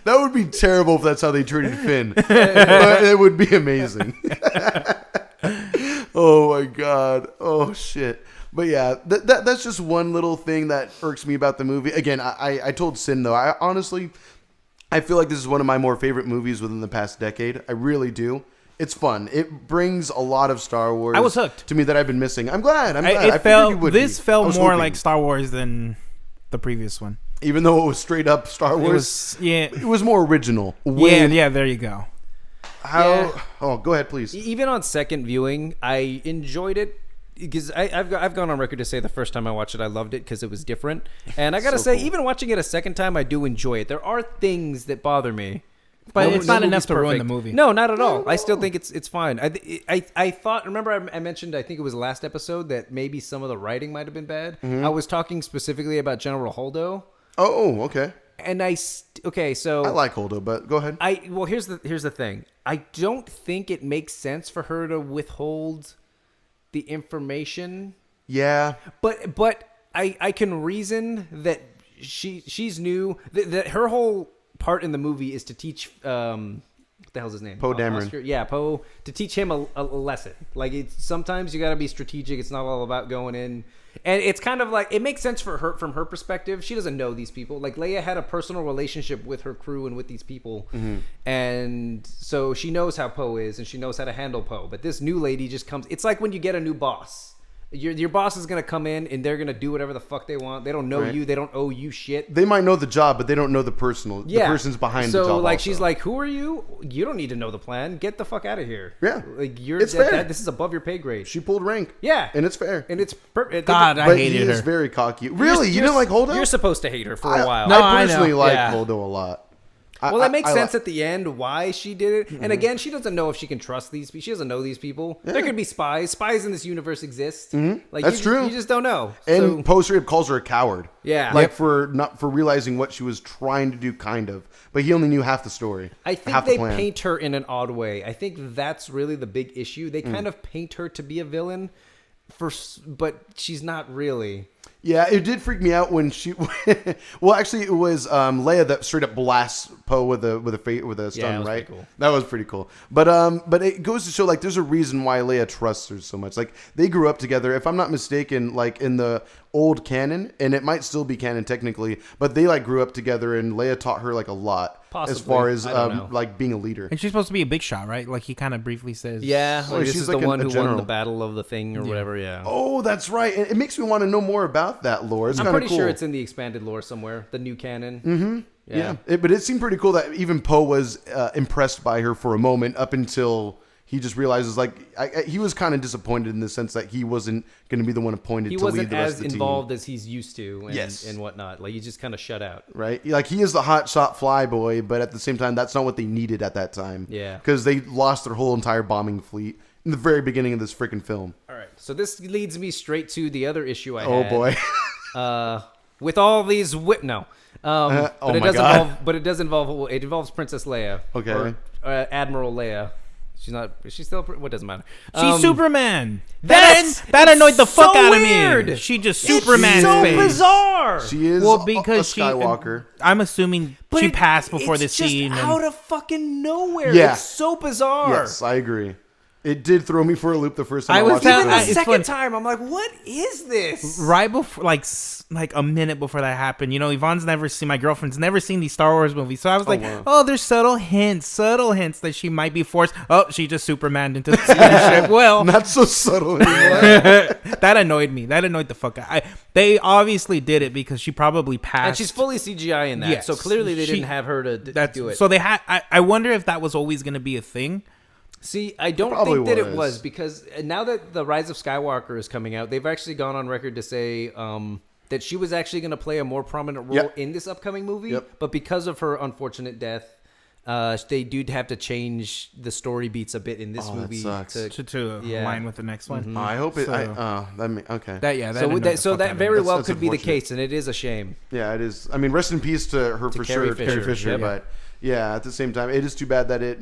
That would be terrible if that's how they treated Finn. But it would be amazing. Oh my god. Oh shit. But yeah, that's just one little thing that irks me about the movie. Again, I told Sin though, I honestly feel like this is one of my more favorite movies within the past decade. I really do. It's fun. It brings a lot of Star Wars. I was hooked to me that I've been missing. I'm glad. This felt more like Star Wars than the previous one. Even though it was straight up Star Wars, it was more original. Yeah, there you go. Oh, go ahead, please. Even on second viewing, I enjoyed it because I've gone on record to say the first time I watched it, I loved it because it was different. And I gotta say, cool. Even watching it a second time, I do enjoy it. There are things that bother me. But it's not enough to ruin the movie. No, not at all. I still think it's fine. I thought, remember I mentioned, I think it was last episode, that maybe some of the writing might have been bad. Mm-hmm. I was talking specifically about General Holdo. Oh, okay. And so I like Holdo, but go ahead. Here's the thing. I don't think it makes sense for her to withhold the information. Yeah. But I can reason that she's new, that her whole part in the movie is to teach what the hell's his name? Poe Dameron. Oscar? Yeah, Poe, to teach him a lesson. Like, sometimes you got to be strategic. It's not all about going in. And it's kind of like, it makes sense for her from her perspective. She doesn't know these people. Like, Leia had a personal relationship with her crew and with these people. Mm-hmm. And so she knows how Poe is and she knows how to handle Poe. But this new lady just comes. It's like when you get a new boss. Your boss is going to come in and they're going to do whatever the fuck they want. They don't know you. They don't owe you shit. They might know the job, but they don't know the person's behind the job. So, like, also. she's like, who are you? You don't need to know the plan. Get the fuck out of here. Yeah. Like, it's fair. This is above your pay grade. She pulled rank. Yeah. And it's fair. And it's perfect. God, I hated her. He is very cocky. Really? You didn't like Holdo? You're supposed to hate her for a while. I personally like Holdo a lot. Well, that makes sense at the end why she did it. Mm-hmm. And again, she doesn't know if she can trust these people. She doesn't know these people. Yeah. There could be spies. Spies in this universe exist. Mm-hmm. Like, that's true. You just don't know. And Poe straight up calls her a coward. Yeah. Like, for realizing what she was trying to do, kind of. But he only knew half the story. I think they paint her in an odd way. I think that's really the big issue. They kind of paint her to be a villain, but she's not really. Yeah, it did freak me out when she. Well, actually, it was Leia that straight up blasts Poe with a stun, right? Cool. That was pretty cool. But it goes to show, like, there's a reason why Leia trusts her so much. Like, they grew up together. If I'm not mistaken, like in the old canon, and it might still be canon technically, but they like grew up together, and Leia taught her like a lot. Possibly. As far as like being a leader. And she's supposed to be a big shot, right? Like, he kind of briefly says. Yeah, like she's like the one who won the battle of the thing or whatever. Yeah. Oh, that's right. It makes me want to know more about that lore. It's I'm pretty cool. sure it's in the expanded lore somewhere, the new canon. Mm-hmm. Yeah. But it seemed pretty cool that even Poe was impressed by her for a moment, up until he just realizes, like, he was kind of disappointed in the sense that he wasn't going to be the one appointed to lead the rest of the team. He wasn't as involved as he's used to and whatnot. Like, he just kind of shut out. Right? Like, he is the hot shot fly boy, but at the same time, that's not what they needed at that time. Yeah. Because they lost their whole entire bombing fleet in the very beginning of this freaking film. All right. So this leads me straight to the other issue I had. Oh, boy. With all these but it does involve it involves Princess Leia. Okay. Or, Admiral Leia. Is she still what doesn't matter. She's Superman. That annoyed the fuck out of me. She just Superman so space. Bizarre. She is because a Skywalker. I'm assuming she passed before this just scene. Out of fucking nowhere. Yeah. It's so bizarre. Yes, I agree. It did throw me for a loop the first time I I was watched down- it. I- The it's second fun. time, I'm like, what is this? Right before, like a minute before that happened, Yvonne's never seen, my girlfriend's never seen these Star Wars movies, so I was like, wow. oh, there's subtle hints that she might be forced. Oh, she just Supermaned into the spaceship. Well, Not so subtle anymore. that annoyed me. That annoyed the fuck out. They obviously did it because she probably passed. And she's fully CGI in that, Yes. so clearly they She- didn't have her to do it. So they had. I wonder if that was always going to be a thing. See, I don't Probably think that it was. was, because now that the Rise of Skywalker is coming out, they've actually gone on record to say that she was actually going to play a more prominent role Yep. in this upcoming movie. Yep. But because of her unfortunate death, they do have to change the story beats a bit in this Oh, that movie. sucks. To Yeah. align with the next one. I hope it. So- Okay. That very well That's could be the unfortunate. case, and it is a shame. Yeah, it is. I mean, rest in peace to her for Carrie sure, Carrie Fisher. Fisher. Yep. But yeah, at the same time, it is too bad that it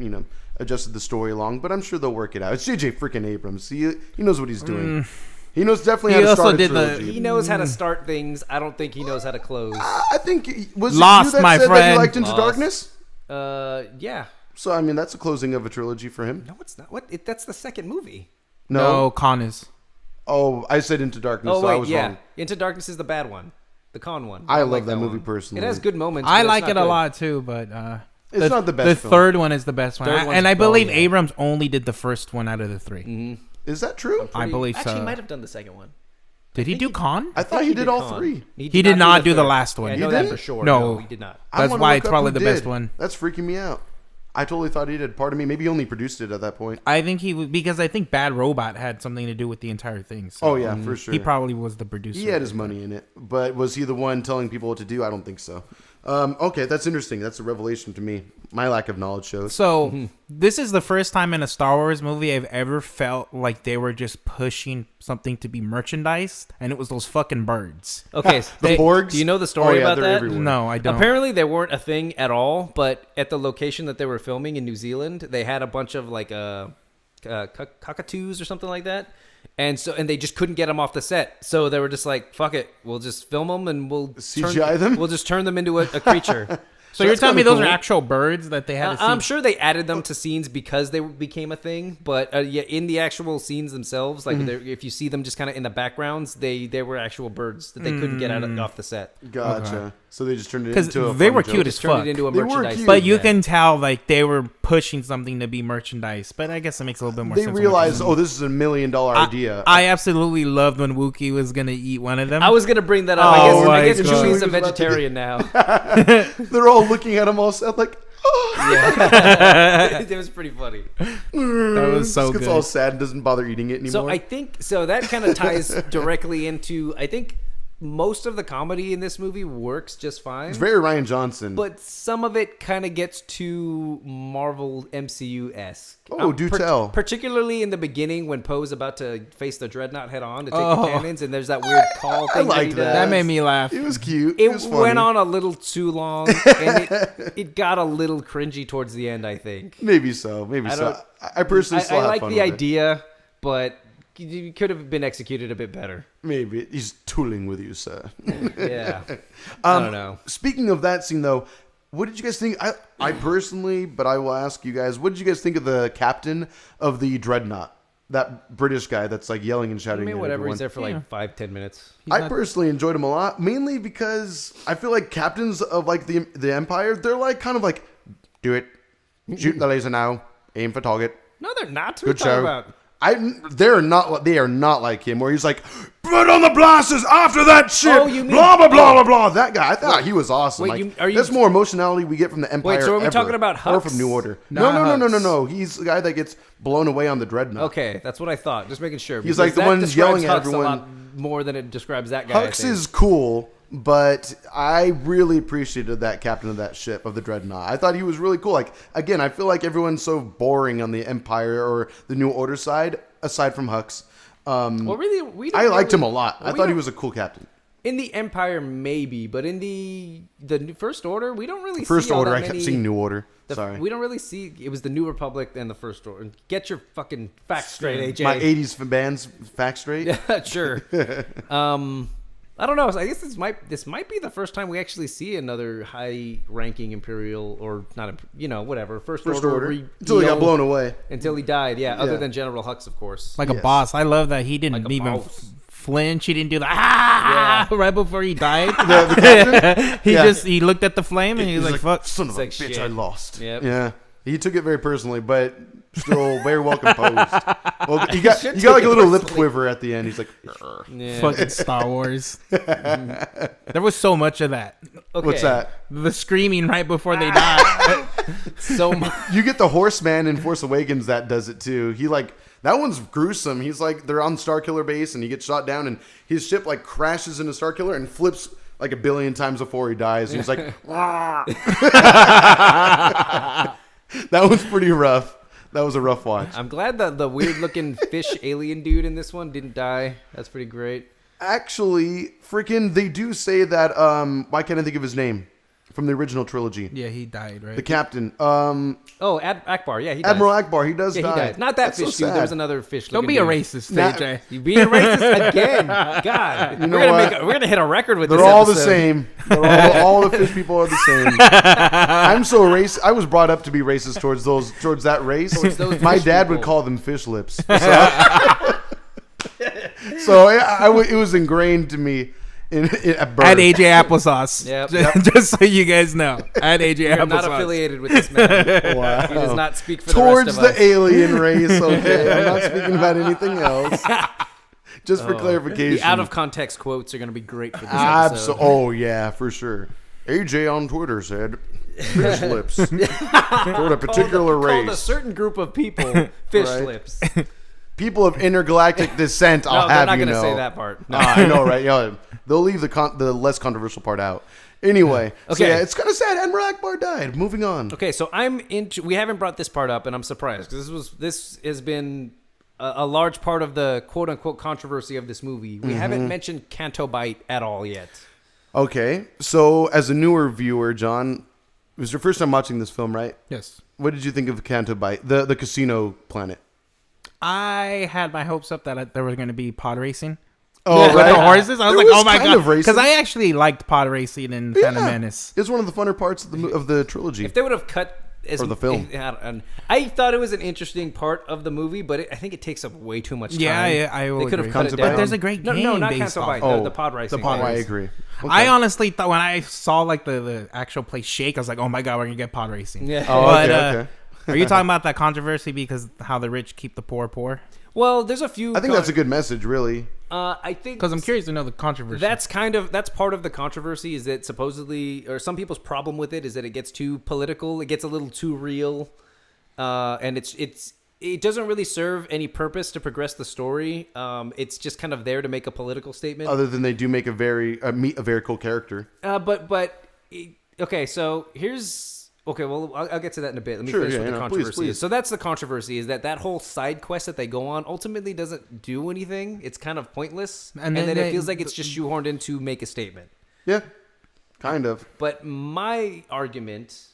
adjusted the story along. But I'm sure they'll work it out. It's J.J. freaking Abrams. He knows what he's doing. He knows definitely He how to also start a did the- trilogy. He knows how to start things. I don't think he knows how to close. I think was Lost, it you that my said that friend. you liked Into Lost. Darkness? Yeah. So I mean, that's a closing of a trilogy for him. No, it's not. That's the second movie. No, Con is. Oh, I said Into Darkness. Oh so I wait, was yeah. wrong. Into Darkness is the bad one, the con one. I don't love that movie one. personally. It has good moments. I but like it's it not a good. lot too, but It's not the best The film. third one is the best one, Third one's- and I believe yeah. Abrams only did the first one out of the three. Is that true? I believe Actually, so. he might have done the second one. Did he do Con? I thought he did all Con. three. He did not do the third. last one. Yeah, I He know that didn't? for sure. No. He did not. I That's wanna why look it's up probably who the best did. one. That's freaking me out. I totally thought he did. Part of me, maybe he only produced it at that point. I think because I think Bad Robot had something to do with the entire thing. So Oh yeah, for sure. he probably was the producer. He had his money in it, but was he the one telling people what to do? I don't think so. Okay, that's interesting. That's a revelation to me. My lack of knowledge shows. So this is the first time in a Star Wars movie I've ever felt like they were just pushing something to be merchandised, and it was those fucking birds. Okay, The Borgs? Do you know the story Oh, yeah, about they're that? everywhere. No, I don't. Apparently, they weren't a thing at all. But at the location that they were filming in New Zealand, they had a bunch of like cockatoos or something like that. And they just couldn't get them off the set. So they were just like, "Fuck it, we'll just film them and we'll CGI them? We'll just turn them into a creature." So you're that's telling me kinda those are cool. actual birds that they had to see? I'm sure they added them to scenes because they became a thing. But yeah, in the actual scenes themselves, like if you see them just kind of in the backgrounds, they were actual birds that they couldn't get off the set. Gotcha. Okay. So they just turned it 'Cause into a they fun were joke. cute as Turned fuck. it into a They were merchandise. cute. But you thing, can tell like they were pushing something to be merchandise. But I guess it makes a little bit more They sense. realized, oh, this is $1 million idea. I absolutely loved when Wookiee was gonna eat one of them. I was gonna bring that up. Oh I guess my God. Chewie's a He was about to vegetarian now. They're all looking at him all sad, like, oh. Yeah, it was pretty funny. That was so Just gets good. all sad and doesn't bother eating it anymore. So I think that kind of ties directly into. I think most of the comedy in this movie works just fine. it's very Ryan Johnson. But some of it kind of gets too Marvel MCU-esque. Oh, do tell. Particularly in the beginning when Poe's about to face the Dreadnought head on to take the cannons, and there's that weird call I thing. liked he does. that. That made me laugh. It was cute. It was went funny. on a little too long, and it got a little cringy towards the end, I think. Maybe so. Maybe I so. don't- I personally still I have like fun the with it. idea, but it could have been executed a bit better. Maybe he's tooling with you, sir. Yeah. I don't know. Speaking of that scene, though, what did you guys think? I personally, but I will ask you guys, what did you guys think of the captain of the Dreadnought? That British guy that's like yelling and I shouting mean, at whatever. everyone. He's there for like 5-10 minutes. I personally enjoyed him a lot, mainly because I feel like captains of like the Empire, they're like kind of like, do it, shoot the laser now, aim for target. No, they're not. Who Good talking show. about? They are not like him. Where he's like, put on the blasters after that ship. Oh, you mean- blah blah blah blah blah. That guy, I thought he was awesome. Wait, Like, that's more emotionality we get from the Empire. Wait, so are we ever, talking about or Hux? from New Order? Not No. He's the guy that gets blown away on the Dreadnought. Okay, that's what I thought. Just making sure. He's because like the that one describes yelling at Hux everyone. a lot more than it describes that guy. I Hux think. is cool, but I really appreciated that captain of that ship of the Dreadnought. I thought he was really cool. Like, again, I feel like everyone's so boring on the Empire or the New Order side, aside from Hux. Well, really, we don't I liked really- him a lot. I we thought he don't- was a cool captain. in the Empire, maybe, but in the First Order, we don't really. First see all Order, that I kept many- seeing New Order. Sorry. we don't really see. It was the New Republic and the First Order. Get your fucking facts straight, AJ. My 80s bands facts straight. Yeah, sure. I don't know. I guess this might be the first time we actually see another high-ranking Imperial or not, whatever first order until he got blown away. Until he died. Yeah, other than General Hux, of course. Like a boss. I love that he didn't even flinch. He didn't do the right before he died. The he looked at the flame and he was like, "Fuck, son of a bitch, shit. I lost." Yep. Yeah, he took it very personally, but still very well composed. Well, you got like a little lip quiver at the end. He's like, Yeah. fucking Star Wars." There was so much of that. Okay. "What's that?" The screaming right before they die. So much. You get the Horseman in Force Awakens that does it too. He that one's gruesome. He's like, they're on Starkiller base and he gets shot down and his ship like crashes into Starkiller and flips like 1 billion times before he dies. And he's like, "Wah." That one's pretty rough. That was a rough watch. I'm glad that the weird looking fish alien dude in this one didn't die. That's pretty great. Actually, freaking, they do say that, why can't I think of his name? From the original trilogy. Yeah, he died, right? The captain. Akbar. Yeah, he dies. Admiral Akbar, he does Yeah, die. he dies. Not that That's fish so dude. There was sad. another fish. Don't be a racist, AJ. You being a racist again? God, You know we're gonna hit a record with They're this. all episode. the same. They're all the fish people are the same. I'm so racist. I was brought up to be racist towards that race. those My fish dad people. would call them fish lips. So, it was ingrained to me at birth. Add AJ applesauce. Yep. Just so you guys know. Add AJ I'm not applesauce. affiliated with this man. Wow. He does not speak for Towards the rest of us. the alien race, okay? I'm not speaking about anything else. Just for clarification. The out of context quotes are going to be great for this episode. Oh, yeah, for sure. AJ on Twitter said, fish lips. Toward a particular race. Called a certain group of people fish Right. lips. People of intergalactic descent, I'll No, have they're you not know. going to say that part. No. I know, right? Yeah, they'll leave the less controversial part out. Anyway, so Okay. yeah, it's kind of sad. Admiral Akbar died. Moving on. Okay, so we haven't brought this part up, and I'm surprised because this has been a large part of the quote unquote controversy of this movie. We haven't mentioned Canto Bight at all yet. Okay, so as a newer viewer, John, it was your first time watching this film, right? Yes. What did you think of Canto Bight, the casino planet? I had my hopes up that there was going to be pod racing. Oh, With right. the horses. I was There like, was oh my kind god. of racing. Because I actually liked pod racing in Phantom Menace. It's one of the funner parts of the trilogy. If they would have cut Or the film. I thought it was an interesting part of the movie, but I think it takes up way too much time. Yeah, I will They could have agree. cut it Canto down. Bight. But there's a great game No, not based Canto off. Bight. The pod racing. the pod Oh, I racing. agree. I honestly thought when I saw like the actual place shake, I was like, oh my god, we're going to get pod racing. Yeah. Oh, But, okay. Are you talking about that controversy because how the rich keep the poor poor? Well, there's a few. I think that's a good message, really. I think Because I'm curious to know the controversy. that's part of the controversy is that supposedly, or some people's problem with it is that it gets too political. It gets a little too real, and it doesn't really serve any purpose to progress the story. It's just kind of there to make a political statement. Other than they do make meet a very cool character. Okay, so here's. Okay, well, I'll get to that in a bit. Let me Sure, finish yeah, what the no, controversy please. is. So that's the controversy, is that whole side quest that they go on ultimately doesn't do anything. It's kind of pointless. And then it feels like it's just shoehorned in to make a statement. Yeah, kind of. But my argument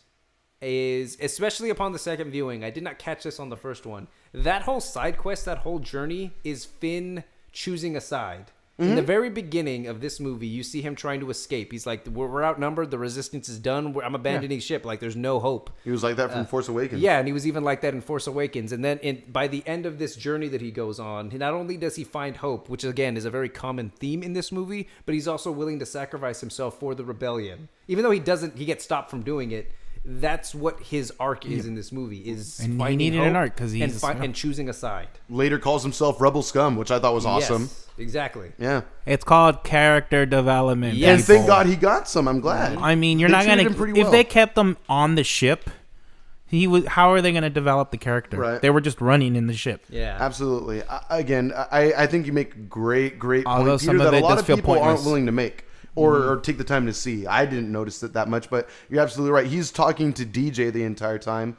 is, especially upon the second viewing, I did not catch this on the first one. That whole side quest, that whole journey is Finn choosing a side. In the very beginning of this movie, you see him trying to escape. He's like, we're outnumbered. The resistance is done. I'm abandoning ship. Like, there's no hope. He was like that from Force Awakens. Yeah, and he was even like that in Force Awakens. And then by the end of this journey that he goes on, not only does he find hope, which again is a very common theme in this movie, but he's also willing to sacrifice himself for the rebellion. Even though he gets stopped from doing it. That's what his arc is in this movie. And he needed an arc because he's and choosing a side. Later calls himself Rebel Scum, which I thought was awesome. Yes, exactly. Yeah. It's called character development. Yes. And thank people. God he got some. I'm glad. I mean, you're They not treated gonna him pretty if well. they kept him on the ship. How are they gonna develop the character? Right. They were just running in the ship. Yeah. Absolutely. I think you make great Although point, some Peter, of that a it lot does of feel people aren't pointless. willing to make or take the time to see. I didn't notice it that much, but you're absolutely right. He's talking to DJ the entire time,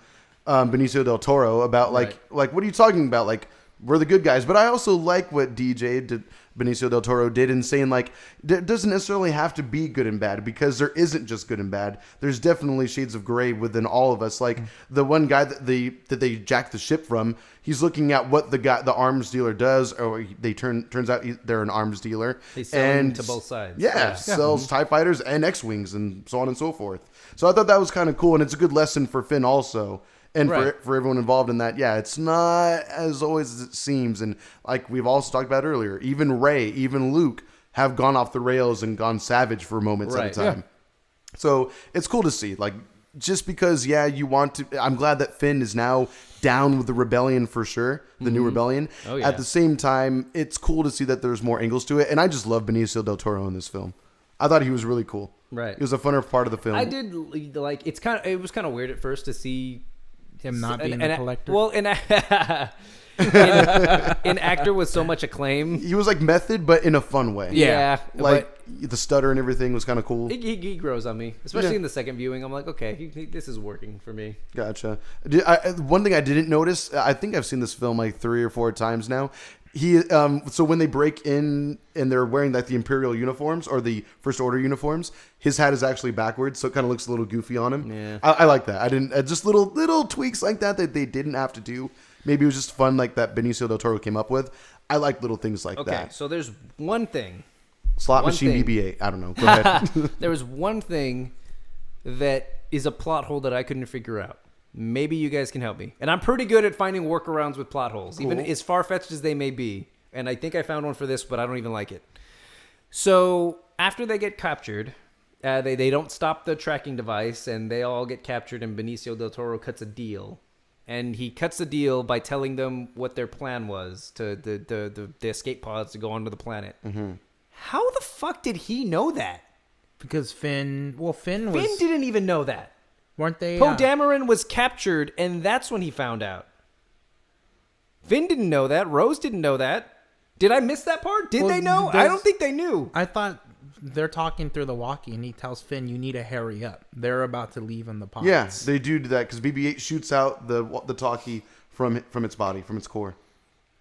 Benicio del Toro, about like what are you talking about? Like we're the good guys. But I also like what Benicio del Toro did in saying, like, it doesn't necessarily have to be good and bad, because there isn't just good and bad. There's definitely shades of gray within all of us. Like the one guy that they jacked the ship from, he's looking at what the arms dealer does, or turns out they're an arms dealer. They sell to both sides. Yeah, sells TIE fighters and X-Wings and so on and so forth. So I thought that was kind of cool, and it's a good lesson for Finn also. And for everyone involved in that, yeah, it's not as always as it seems. And like we've also talked about earlier, even Rey, even Luke have gone off the rails and gone savage for moments at a time. Yeah. So it's cool to see. Like, just because, you want to... I'm glad that Finn is now down with the rebellion for sure, the new rebellion. Oh, yeah. At the same time, it's cool to see that there's more angles to it. And I just love Benicio del Toro in this film. I thought he was really cool. Right. It was a funner part of the film. I did like... It was kind of weird at first to see... him not being a collector. Well, an actor with so much acclaim. He was like method, but in a fun way. Yeah. Like the stutter and everything was kind of cool. He grows on me, especially in the second viewing. I'm like, okay, this is working for me. Gotcha. One thing I didn't notice, I think I've seen this film like 3 or 4 times now. So when they break in and they're wearing like the Imperial uniforms or the First Order uniforms, his hat is actually backwards, so it kind of looks a little goofy on him. Yeah. I like that. I didn't just little tweaks like that they didn't have to do. Maybe it was just fun, like that Benicio del Toro came up with. I like little things like that. Okay, so there's one thing. Slot machine BB-8. I don't know. Go ahead. There was one thing that is a plot hole that I couldn't figure out. Maybe you guys can help me. And I'm pretty good at finding workarounds with plot holes, even as far-fetched as they may be. And I think I found one for this, but I don't even like it. So after they get captured, they don't stop the tracking device, and they all get captured, and Benicio del Toro cuts a deal. And he cuts the deal by telling them what their plan was, to the escape pods to go onto the planet. Mm-hmm. How the fuck did he know that? Because Finn didn't even know that. Weren't they? Poe Dameron was captured, and that's when he found out. Finn didn't know that. Rose didn't know that. Did I miss that part? Did they know? I don't think they knew. I thought they're talking through the walkie, and he tells Finn, "You need to hurry up. They're about to leave in the pods." Yeah, they do that because BB-8 shoots out the talkie from its body, from its core.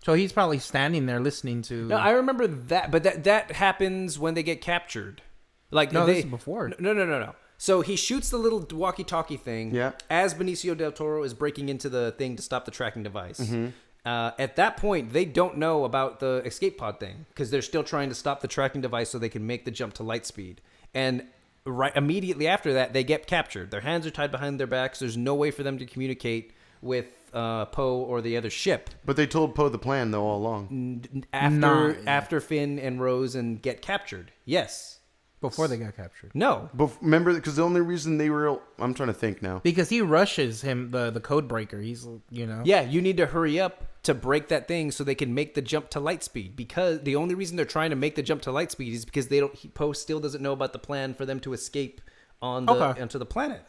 So he's probably standing there listening to. No, I remember that, but that happens when they get captured. Like this is before. No. So he shoots the little walkie-talkie thing as Benicio del Toro is breaking into the thing to stop the tracking device. Mm-hmm. At that point, they don't know about the escape pod thing because they're still trying to stop the tracking device so they can make the jump to light speed. And right immediately after that, they get captured. Their hands are tied behind their backs. There's no way for them to communicate with Poe or the other ship. But they told Poe the plan, though, all along. After Finn and Rose and get captured. Yes. Before they got captured. No. Remember, because the only reason they were... I'm trying to think now. Because he rushes him, the code breaker. He's, Yeah, you need to hurry up to break that thing so they can make the jump to light speed. Because the only reason they're trying to make the jump to light speed is because Poe still doesn't know about the plan for them to escape onto the planet.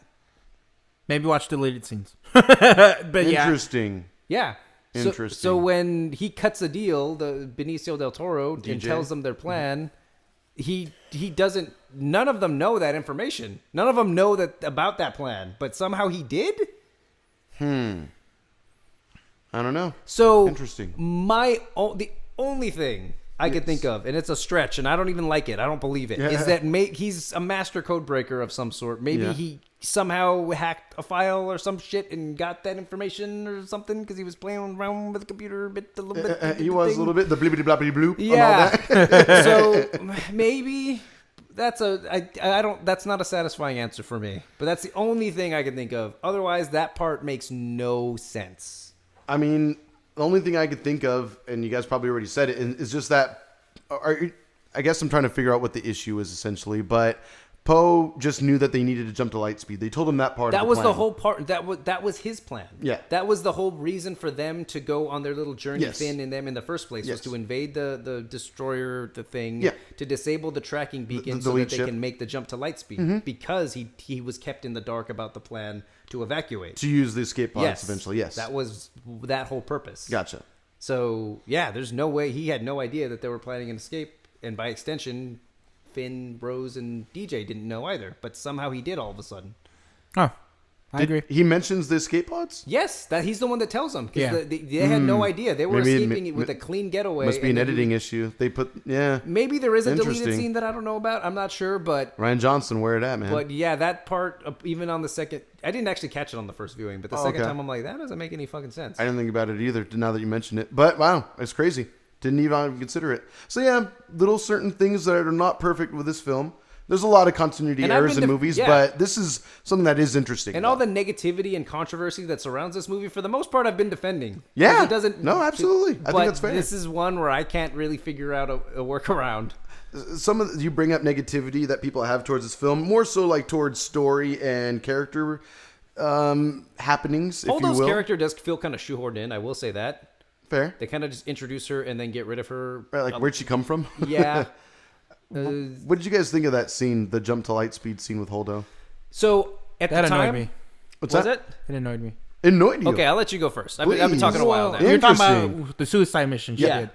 Maybe watch deleted scenes. But Interesting. Yeah. Interesting. So when he cuts a deal, the Benicio del Toro, and tells them their plan... He doesn't. None of them know that information. None of them know about that plan. But somehow he did. I don't know. So interesting. The only thing I could think of, and it's a stretch, and I don't even like it. I don't believe it. Is that he's a master code breaker of some sort. Maybe he somehow hacked a file or some shit and got that information or something because he was playing around with the computer a little bit. He was a little bit the blibbity bloppity bloop. Yeah. And all that. So maybe that's that's not a satisfying answer for me. But that's the only thing I can think of. Otherwise, that part makes no sense. I mean, the only thing I could think of, and you guys probably already said it, is just that. I guess I'm trying to figure out what the issue is essentially, but Poe just knew that they needed to jump to light speed. They told him that part. That of the was plan. the whole part. That was his plan. Yeah, that was the whole reason for them to go on their little journey. Finn and them in the first place was to invade the destroyer, the thing, to disable the tracking beacon so that they can make the jump to light speed. Because he was kept in the dark about the plan to evacuate, to use the escape pods eventually. Yes, that was that whole purpose. Gotcha. So there's no way he had no idea that they were planning an escape, and by extension, Finn, Rose, and DJ didn't know either, but somehow he did all of a sudden. Oh. I agree. He mentions the escape pods? Yes, that he's the one that tells them. 'Cause Yeah. they had no idea. They were Maybe escaping with a clean getaway. Must be and an then editing issue. They put, Maybe there is a deleted Interesting. scene that I don't know about. I'm not sure, but Ryan Johnson, where it at, man? But yeah, that part, even on the second, I didn't actually catch it on the first viewing, but the second time I'm like, that doesn't make any fucking sense. I didn't think about it either now that you mentioned it. But wow, it's crazy. Didn't even consider it. So yeah, little certain things that are not perfect with this film. There's a lot of continuity And I've errors been in to- movies, yeah. but this is something that is interesting. And all the negativity and controversy that surrounds this movie, for the most part, I've been defending. Yeah. 'Cause it doesn't. No, absolutely. I think that's fair. This is one where I can't really figure out a workaround. Some of you bring up negativity that people have towards this film, more so like towards story and character happenings, if you Holdo's will. character does feel kind of shoehorned in. I will say that. Fair. They kind of just introduce her and then get rid of her. Right, like where'd she come from? Yeah. What did you guys think of that scene, the jump to light speed scene with Holdo? So at That the time, annoyed me. What's was that? it? It annoyed me. It annoyed you. Okay, I'll let you go first. I've been Please. talking a while now. Yeah. You're talking Interesting. about the suicide mission she Yeah. did.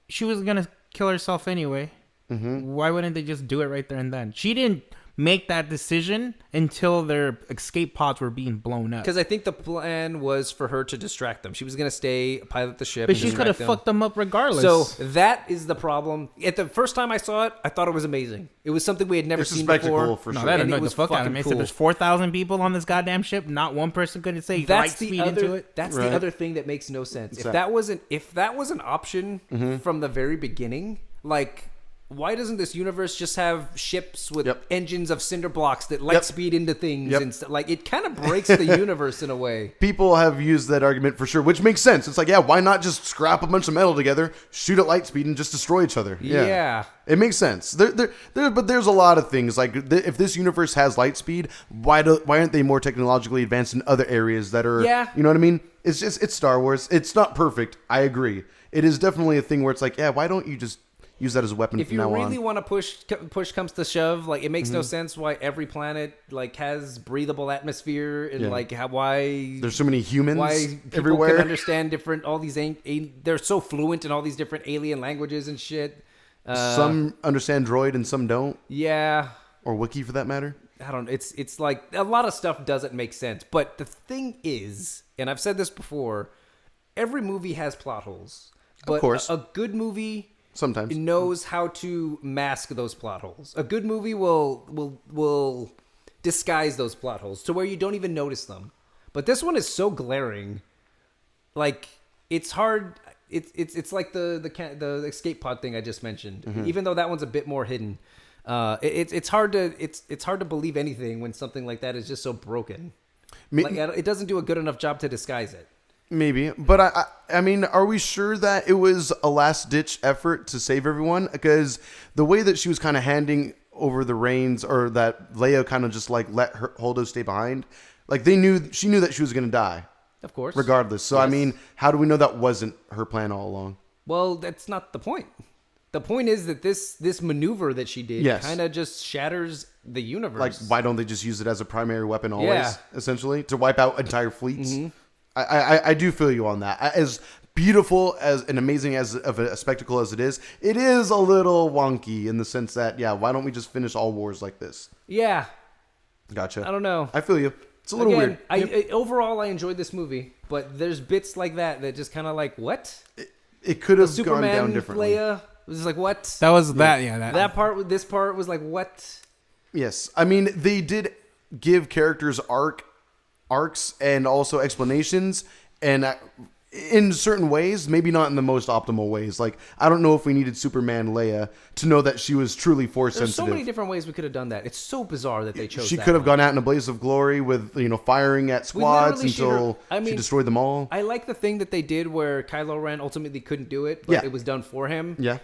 She was gonna kill herself anyway. Mm-hmm. Why wouldn't they just do it right there and then? She didn't make that decision until their escape pods were being blown up. Because I think the plan was for her to distract them. She was going to stay, pilot the ship. But and she could distract have them. fucked them up regardless. So that is the problem. At the first time I saw it, I thought it was amazing. It was something we had never It's a seen spectacle before. for no, sure. that And it annoyed the was fuck out of fucking me. I cool. said there's 4,000 people on this goddamn ship. Not one person could say light That's the speed other. into it. That's Right. the other thing that makes no sense. What's If that? that was an option from the very beginning, like. Why doesn't this universe just have ships with Yep. engines of cinder blocks that light Yep. speed into things Yep. and stuff? Like it kind of breaks the universe in a way. People have used that argument for sure, which makes sense. It's like, yeah, why not just scrap a bunch of metal together, shoot at light speed, and just destroy each other? Yeah. It makes sense. But there's a lot of things like if this universe has light speed, why aren't they more technologically advanced in other areas that are? Yeah. You know what I mean? It's Star Wars. It's not perfect. I agree. It is definitely a thing where it's like, yeah, why don't you just use that as a weapon If from you now really on? want to push comes to shove, like it makes no sense why every planet like has breathable atmosphere and Yeah. like why There's so many humans why people everywhere. can understand different all these they're so fluent in all these different alien languages and shit. Some understand droid and some don't, Yeah, or Wookiee for that matter. I don't. It's like a lot of stuff doesn't make sense. But the thing is, and I've said this before, every movie has plot holes. But course. a good movie Sometimes. knows how to mask those plot holes. A good movie will disguise those plot holes to where you don't even notice them. But this one is so glaring, like it's hard. It's like the escape pod thing I just mentioned. Even though that one's a bit more hidden, it's hard to believe anything when something like that is just so broken. Like it doesn't do a good enough job to disguise it. Maybe, but I mean, are we sure that it was a last ditch effort to save everyone? Because the way that she was kind of handing over the reins, or that Leia kind of just like let her Holdo stay behind, like she knew that she was going to die, Of course, regardless. So I Yes. mean, how do we know that wasn't her plan all along? Well, that's not the point. The point is that this maneuver that she did Yes. kind of just shatters the universe. Like, why don't they just use it as a primary weapon always, Yeah. essentially, to wipe out entire fleets? I do feel you on that. As beautiful as and amazing as of a spectacle as it is a little wonky in the sense that, yeah, why don't we just finish all wars like this? Yeah, Gotcha. I don't know. I feel you. It's a little Again, weird. overall, I enjoyed this movie, but there's bits like that just kind of like, what? It could have gone Superman, down differently. Leia was just like, what? that was that. That part, this part was like, what? Yes. I mean, they did give characters arcs and also explanations, and in certain ways, maybe not in the most optimal ways. Like, I don't know if we needed Superman Leia to know that she was truly force There's so sensitive. many different ways we could have done that. It's so bizarre that they chose She that could have one. gone out in a blaze of glory with, firing at squads literally shoot until her- I she mean, destroyed them all. I like the thing that they did where Kylo Ren ultimately couldn't do it, but Yeah. it was done for him. Yeah.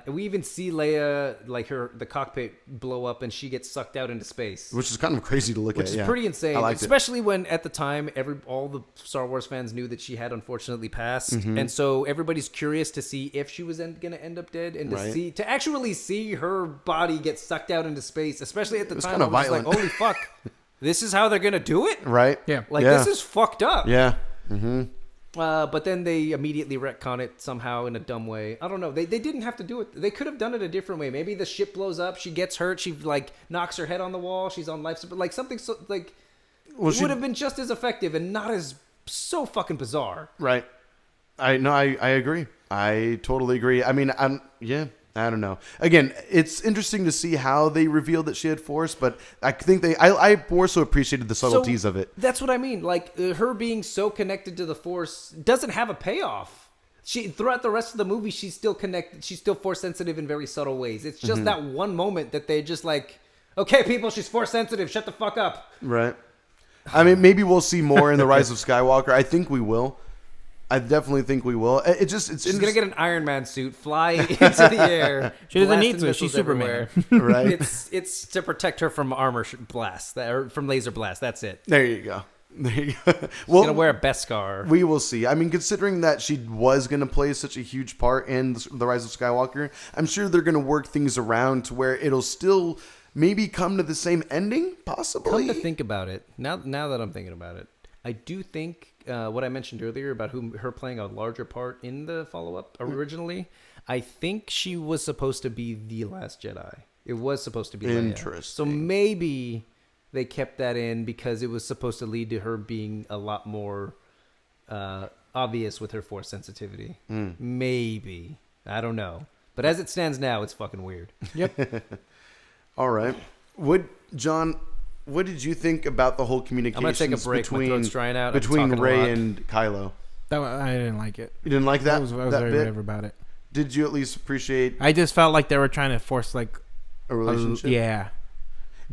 We even see Leia, like the cockpit blow up and she gets sucked out into space. Which is kind of crazy to look Which at. is yeah. pretty insane, I liked it. especially when at the time all the Star Wars fans knew that she had unfortunately passed, Mm-hmm. and so everybody's curious to see if she was going to end up dead, and Right. to actually see her body get sucked out into space, especially at the was time. kinda I was violent. like, holy fuck, this is how they're going to do it? Right? Yeah. Like Yeah. this is fucked up. Yeah. But then they immediately retcon it somehow in a dumb way. I don't know. They didn't have to do it. They could have done it a different way. Maybe the ship blows up. She gets hurt. She like knocks her head on the wall. She's on life support. Like something so like it would have been just as effective and not as so fucking bizarre. Right. I agree. I totally agree. I mean, I don't know. Again, it's interesting to see how they revealed that she had Force, but I think I more so appreciated the subtleties of it. That's what I mean. Like, her being so connected to the Force doesn't have a payoff. Throughout the rest of the movie, she's still connected. She's still Force sensitive in very subtle ways. It's just that one moment that they just like, okay, people, she's Force sensitive. Shut the fuck up. Right. I mean, maybe we'll see more in the Rise of Skywalker. I think we will. I definitely think we will. She's gonna get an Iron Man suit, fly into the air. She doesn't need to. She's Superman, right? It's to protect her from armor blast or from laser blast. That's it. There you go. She's gonna wear a Beskar. We will see. I mean, considering that she was gonna play such a huge part in the Rise of Skywalker, I'm sure they're gonna work things around to where it'll still maybe come to the same ending, possibly. Come to think about it, now that I'm thinking about it, I do think what I mentioned earlier about her playing a larger part in the follow-up originally, I think she was supposed to be the Last Jedi. It was supposed to be Leia. Interesting. So maybe they kept that in because it was supposed to lead to her being a lot more obvious with her Force sensitivity. Maybe. I don't know. But as it stands now, it's fucking weird. Yep. All right. John, what did you think about the whole communications I'm gonna take a break. My throat's drying out. between Rey and Kylo? I didn't like it. You didn't like that? I was that very bit? whatever about it. Did you at least appreciate I just felt like they were trying to force like a relationship? yeah.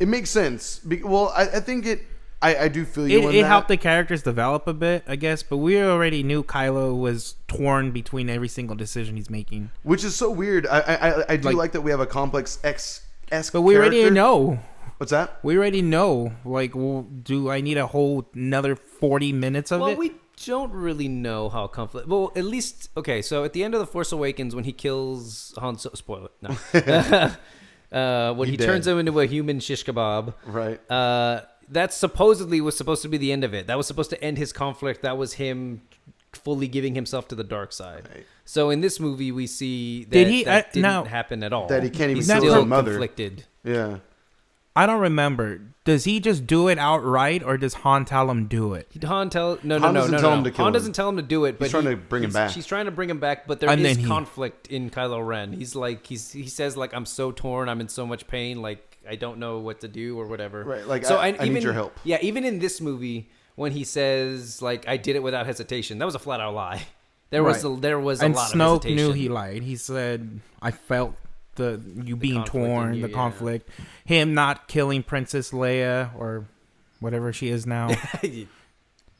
It makes sense. Well, I think it. I do feel you. It helped the characters develop a bit, I guess. But we already knew Kylo was torn between every single decision he's making, which is so weird. I do like that we have a complex X-esque but we character. already know. What's that? We already know. Like, do I need a whole another 40 minutes of it? Well, we don't really know how conflict. Well, at least okay. So at the end of the Force Awakens, when he kills Han Solo, spoil it. No. When he turns him into a human shish kebab, right? That supposedly was supposed to be the end of it. That was supposed to end his conflict. That was him fully giving himself to the dark side. Right. So in this movie, we see that that didn't happen at all. That he can't even He's kill still his mother. conflicted. Yeah. I don't remember. Does he just do it outright, or does Han tell him do it? Han doesn't tell him to kill Han him. doesn't tell him to do it, but he's trying to bring him back. She's trying to bring him back, but there is conflict in Kylo Ren. He's like, he says like, I'm so torn, I'm in so much pain, like I don't know what to do or whatever. Right, like so I need your help. Yeah, even in this movie, when he says like, I did it without hesitation, that was a flat out lie. There was a lot of hesitation. And Snoke knew he lied. He said, I felt you being torn, the conflict, him not killing Princess Leia or whatever she is now,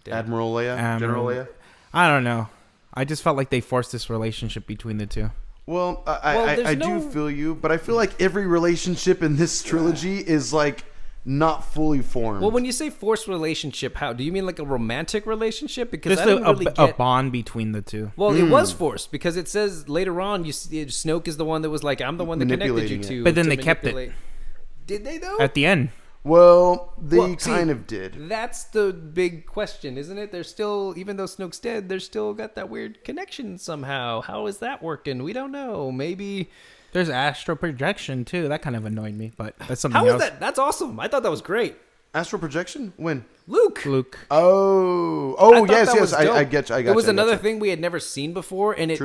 Admiral Leia, General Leia. I don't know. I just felt like they forced this relationship between the two. Well, I do feel you, but I feel like every relationship in this trilogy is like not fully formed. Well, when you say forced relationship, how do you mean like a romantic relationship? Because just I don't really get a bond between the two. Well, it was forced because it says later on, Snoke is the one that was like, I'm the one that connected you to. But then they kept it. Did they though? At the end. Well, they kind of did. That's the big question, isn't it? There's still, even though Snoke's dead, there's still got that weird connection somehow. How is that working? We don't know. Maybe. There's astral projection too. That kind of annoyed me, but that's something else. How is that? That's awesome. I thought that was great. Astral projection? When? Luke. Oh, yes. I get you. It was another thing we had never seen before, and it's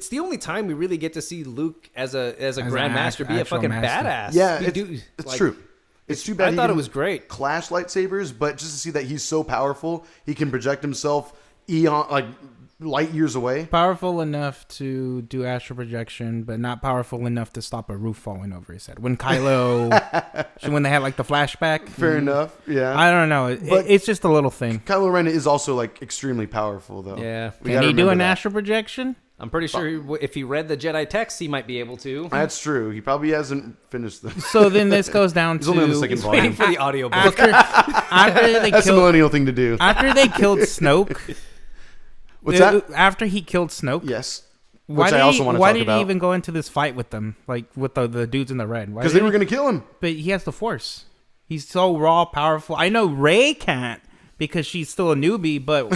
the only time we really get to see Luke as a Grandmaster be a fucking badass. Yeah, it's true. It's too bad. I thought it was great. Clash lightsabers, but just to see that he's so powerful, he can project himself light years away. Powerful enough to do astral projection, but not powerful enough to stop a roof falling over his head. When Kylo, when they had like the flashback. Fair enough. Yeah. I don't know. It's just a little thing. Kylo Ren is also like extremely powerful, though. Yeah. Can he do an astral projection? I'm pretty sure if he read the Jedi text, he might be able to. That's true. He probably hasn't finished them. So then this goes down to... only on the second volume. Waiting for the audiobook. That's a millennial thing to do. After they killed Snoke... What's that? After he killed Snoke? Yes. Why did he even go into this fight with them? Like, with the dudes in the red? Because they were going to kill him. But he has the Force. He's so raw, powerful. I know Rey can't because she's still a newbie, but...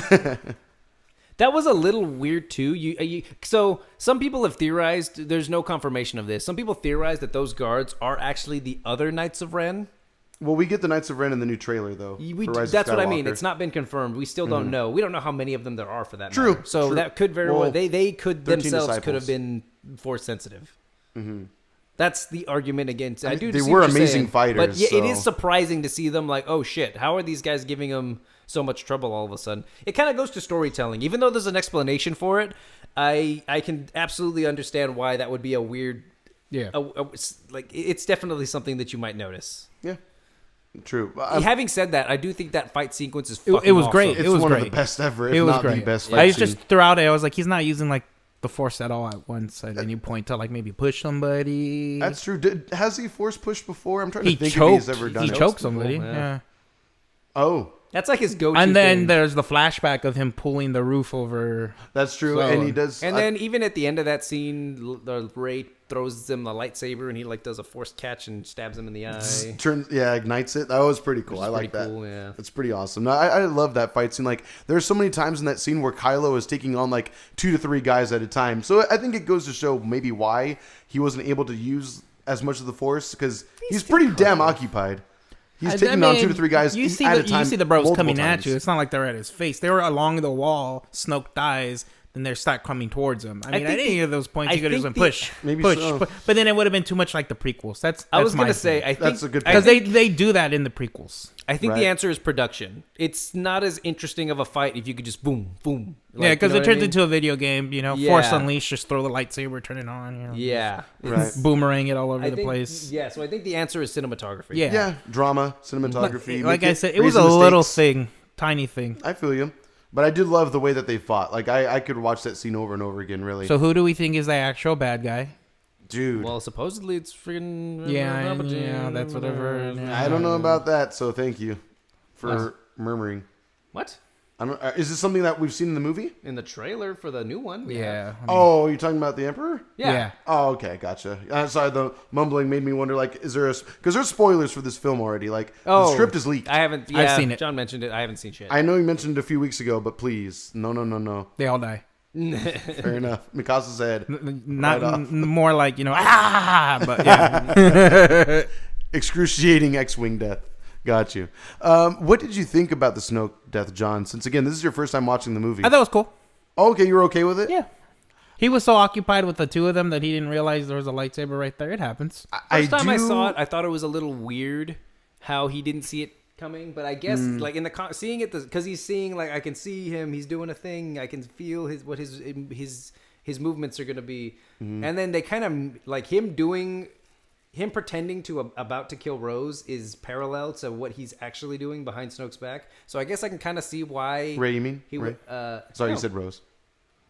That was a little weird, too. So, some people have theorized, there's no confirmation of this, some people theorize that those guards are actually the other Knights of Ren. Well, we get the Knights of Ren in the new trailer, though. That's what I mean. It's not been confirmed. We still don't know. We don't know how many of them there are for that matter. So that could very well... They could themselves could have been Force sensitive. Mm-hmm. That's the argument against... They were amazing fighters. But it is surprising to see them like, oh, shit, how are these guys giving them so much trouble all of a sudden? It kind of goes to storytelling. Even though there's an explanation for it, I can absolutely understand why that would be a weird... Yeah. It's definitely something that you might notice. Yeah. True. Having said that, I do think that fight sequence is fucking It was awesome. great. It's it was one great. of the best ever, if it was not great. the best I fight just scene. throughout it, I was like, he's not using like the Force at all at once at any point to like maybe push somebody. That's true. Has he Force pushed before? I'm trying to think choked. if he's ever done He it. choked somebody. people, Yeah. Oh, That's like his go-to And then thing. there's the flashback of him pulling the roof over. that's true. So- And he does. And then even at the end of that scene, the Rey throws him the lightsaber, and he like does a forced catch and stabs him in the eye. ignites it. That was pretty cool. Which is I like pretty that. cool, yeah. It's pretty awesome. No, I love that fight scene. Like, there's so many times in that scene where Kylo is taking on like 2 to 3 guys at a time. So I think it goes to show maybe why he wasn't able to use as much of the Force, because he's pretty damn occupied. He's taking on 2 to 3 guys You see at the, a time. You see the bros multiple coming times. at you. It's not like they're at his face. They were along the wall. Snoke dies. Then they start coming towards him. I mean, at any of those points, you could have just been push, Maybe push. so. But then it would have been too much like the prequels. That's I was my gonna say, thing. I think That's a good Because point. they do that in the prequels. I think Right. the answer is production. It's not as interesting of a fight if you could just boom, boom. Yeah, because you know it turns what I mean? into a video game. You know, Yeah. Force Unleashed, just throw the lightsaber, turn it on. You know, Yeah, Right. boomerang it all over I the think, place. Yeah, so I think the answer is cinematography. Yeah. Yeah, drama, cinematography. Like make I said, it was raise a the little stakes. thing, tiny thing. I feel you. But I did love the way that they fought. Like, I could watch that scene over and over again, really. So who do we think is the actual bad guy? Dude, Well, supposedly it's freaking Yeah, that's whatever. I don't know about that, so thank you for murmuring. What? I don't, is this something that we've seen in the movie? In the trailer for the new one? we have. Yeah. I mean, Oh, you're talking about the Emperor? Yeah. Oh, okay, gotcha. Sorry, the mumbling made me wonder, like, is there because there's spoilers for this film already. Like, the script is leaked. I haven't. I've seen it. John mentioned it. I haven't seen shit. I know you mentioned it a few weeks ago, but please, no. They all die. Fair enough. Mikasa's head. Not Right off. more like, but yeah. Excruciating X-Wing death. Got you. What did you think about the Snoke death, John? Since, again, this is your first time watching the movie. I thought it was cool. Oh, okay, you were okay with it? Yeah. He was so occupied with the two of them that he didn't realize there was a lightsaber right there. It happens. First time I saw it, I thought it was a little weird how he didn't see it coming. But I guess like in the seeing it because he's seeing like I can see him. He's doing a thing. I can feel his movements are gonna be. And then they kind of like him pretending to about to kill Rose is parallel to what he's actually doing behind Snoke's back. So I guess I can kind of see why Ray, you mean? he Ray? would. Sorry, no. you said Rose.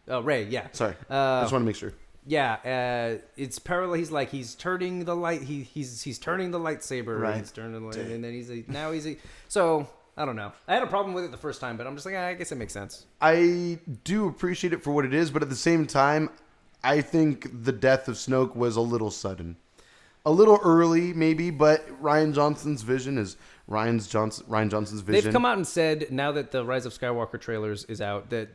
Ray. Yeah. Sorry. I just want to make sure. Yeah, it's parallel. He's turning the light. He's turning the lightsaber. Right. He's turning the light, and then so I don't know. I had a problem with it the first time, but I'm just like, I guess it makes sense. I do appreciate it for what it is, but at the same time, I think the death of Snoke was a little sudden. A little early, maybe, but Ryan Johnson's vision is Ryan Johnson's vision. They've come out and said now that the Rise of Skywalker trailers is out that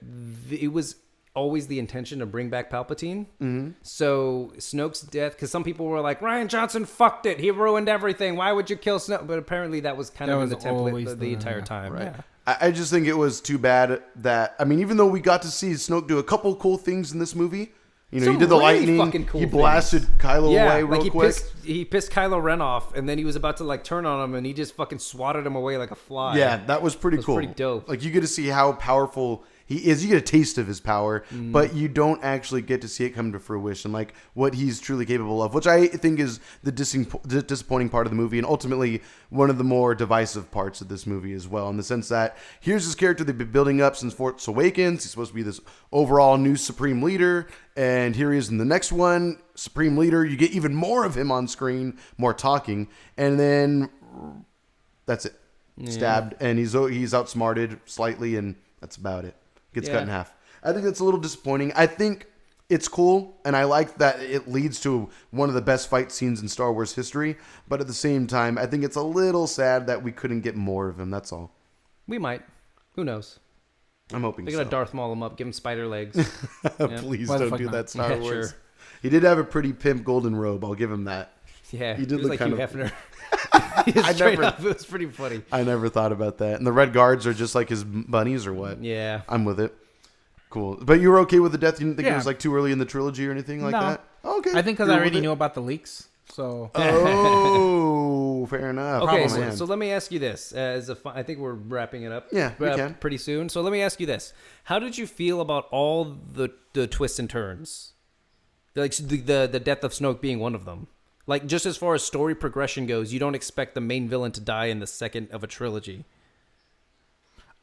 it was always the intention to bring back Palpatine. Mm-hmm. So Snoke's death, because some people were like, Ryan Johnson fucked it. He ruined everything. Why would you kill Snoke? But apparently that was kind of in the template the entire time. Right. Yeah. I just think it was too bad that, I mean, even though we got to see Snoke do a couple cool things in this movie, you know, Some he did the really lightning, fucking cool he blasted Kylo away real he quick. he pissed Kylo Ren off, and then he was about to like turn on him, and he just fucking swatted him away like a fly. Yeah, that was pretty cool. Pretty dope. Like, you get to see how powerful he is. You get a taste of his power, but you don't actually get to see it come to fruition, like what he's truly capable of, which I think is the disappointing part of the movie, and ultimately one of the more divisive parts of this movie as well, in the sense that here's this character they've been building up since Force Awakens. He's supposed to be this overall new supreme leader, and here he is in the next one, supreme leader. You get even more of him on screen, more talking, and then that's it. Stabbed, and he's outsmarted slightly, and that's about it. Gets cut in half. I think that's a little disappointing. I think it's cool, and I like that it leads to one of the best fight scenes in Star Wars history, but at the same time, I think it's a little sad that we couldn't get more of him, that's all. We might. Who knows? I'm hoping They're so. gonna Darth Maul him up, give him spider legs. Please Why the don't fuck do not? that, Star Yeah, Wars. sure. He did have a pretty pimp golden robe, I'll give him that. Yeah, He did was look like kind Hugh of- Hefner. Straight up, it was pretty funny. I never thought about that. And the red guards are just like his bunnies or what? Yeah. I'm with it. Cool. But you were okay with the death? You didn't think it was like too early in the trilogy or anything like that? Okay. I think because I already knew about the leaks. So. Oh, fair enough. Okay, so let me ask you this. I think we're wrapping it up. Yeah, we can. Pretty soon. So let me ask you this: how did you feel about all the twists and turns? Like the death of Snoke being one of them. Like just as far as story progression goes, you don't expect the main villain to die in the second of a trilogy.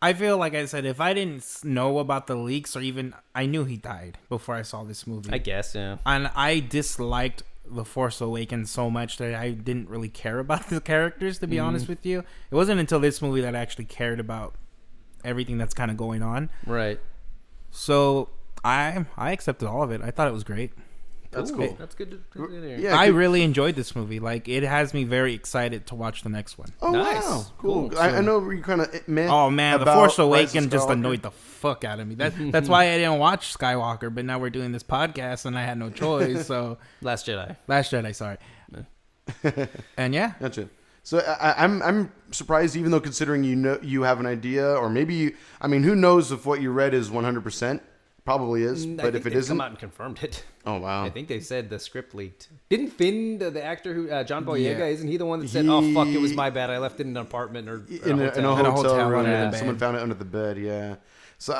I feel like I said, if I didn't know about the leaks or even I knew he died before I saw this movie. I guess, yeah. And I disliked The Force Awakens so much that I didn't really care about the characters, to be honest with you. It wasn't until this movie that I actually cared about everything that's kind of going on. Right. So I accepted all of it. I thought it was great. That's cool. That's good to hear. Yeah, I really enjoyed this movie. Like, it has me very excited to watch the next one. Oh, Nice. wow. Cool. Cool. I know you kind of meh. Oh man, The about Force Rise of Awakens just Skywalker. annoyed the fuck out of me. That's why I didn't watch Skywalker. But now we're doing this podcast, and I had no choice. So Last Jedi. Last Jedi, sorry. And yeah, Gotcha. So I'm surprised, even though considering you have an idea, or maybe who knows if what you read is 100%. Probably is, but if it isn't, come out and confirmed it. Oh wow! I think they said the script leaked. Didn't Finn, the actor who John Boyega, Yeah. isn't he the one that said, "Oh fuck, it was my bad. I left it in an apartment or in a hotel room. under the Yeah. bed. Someone found it under the bed. Yeah. So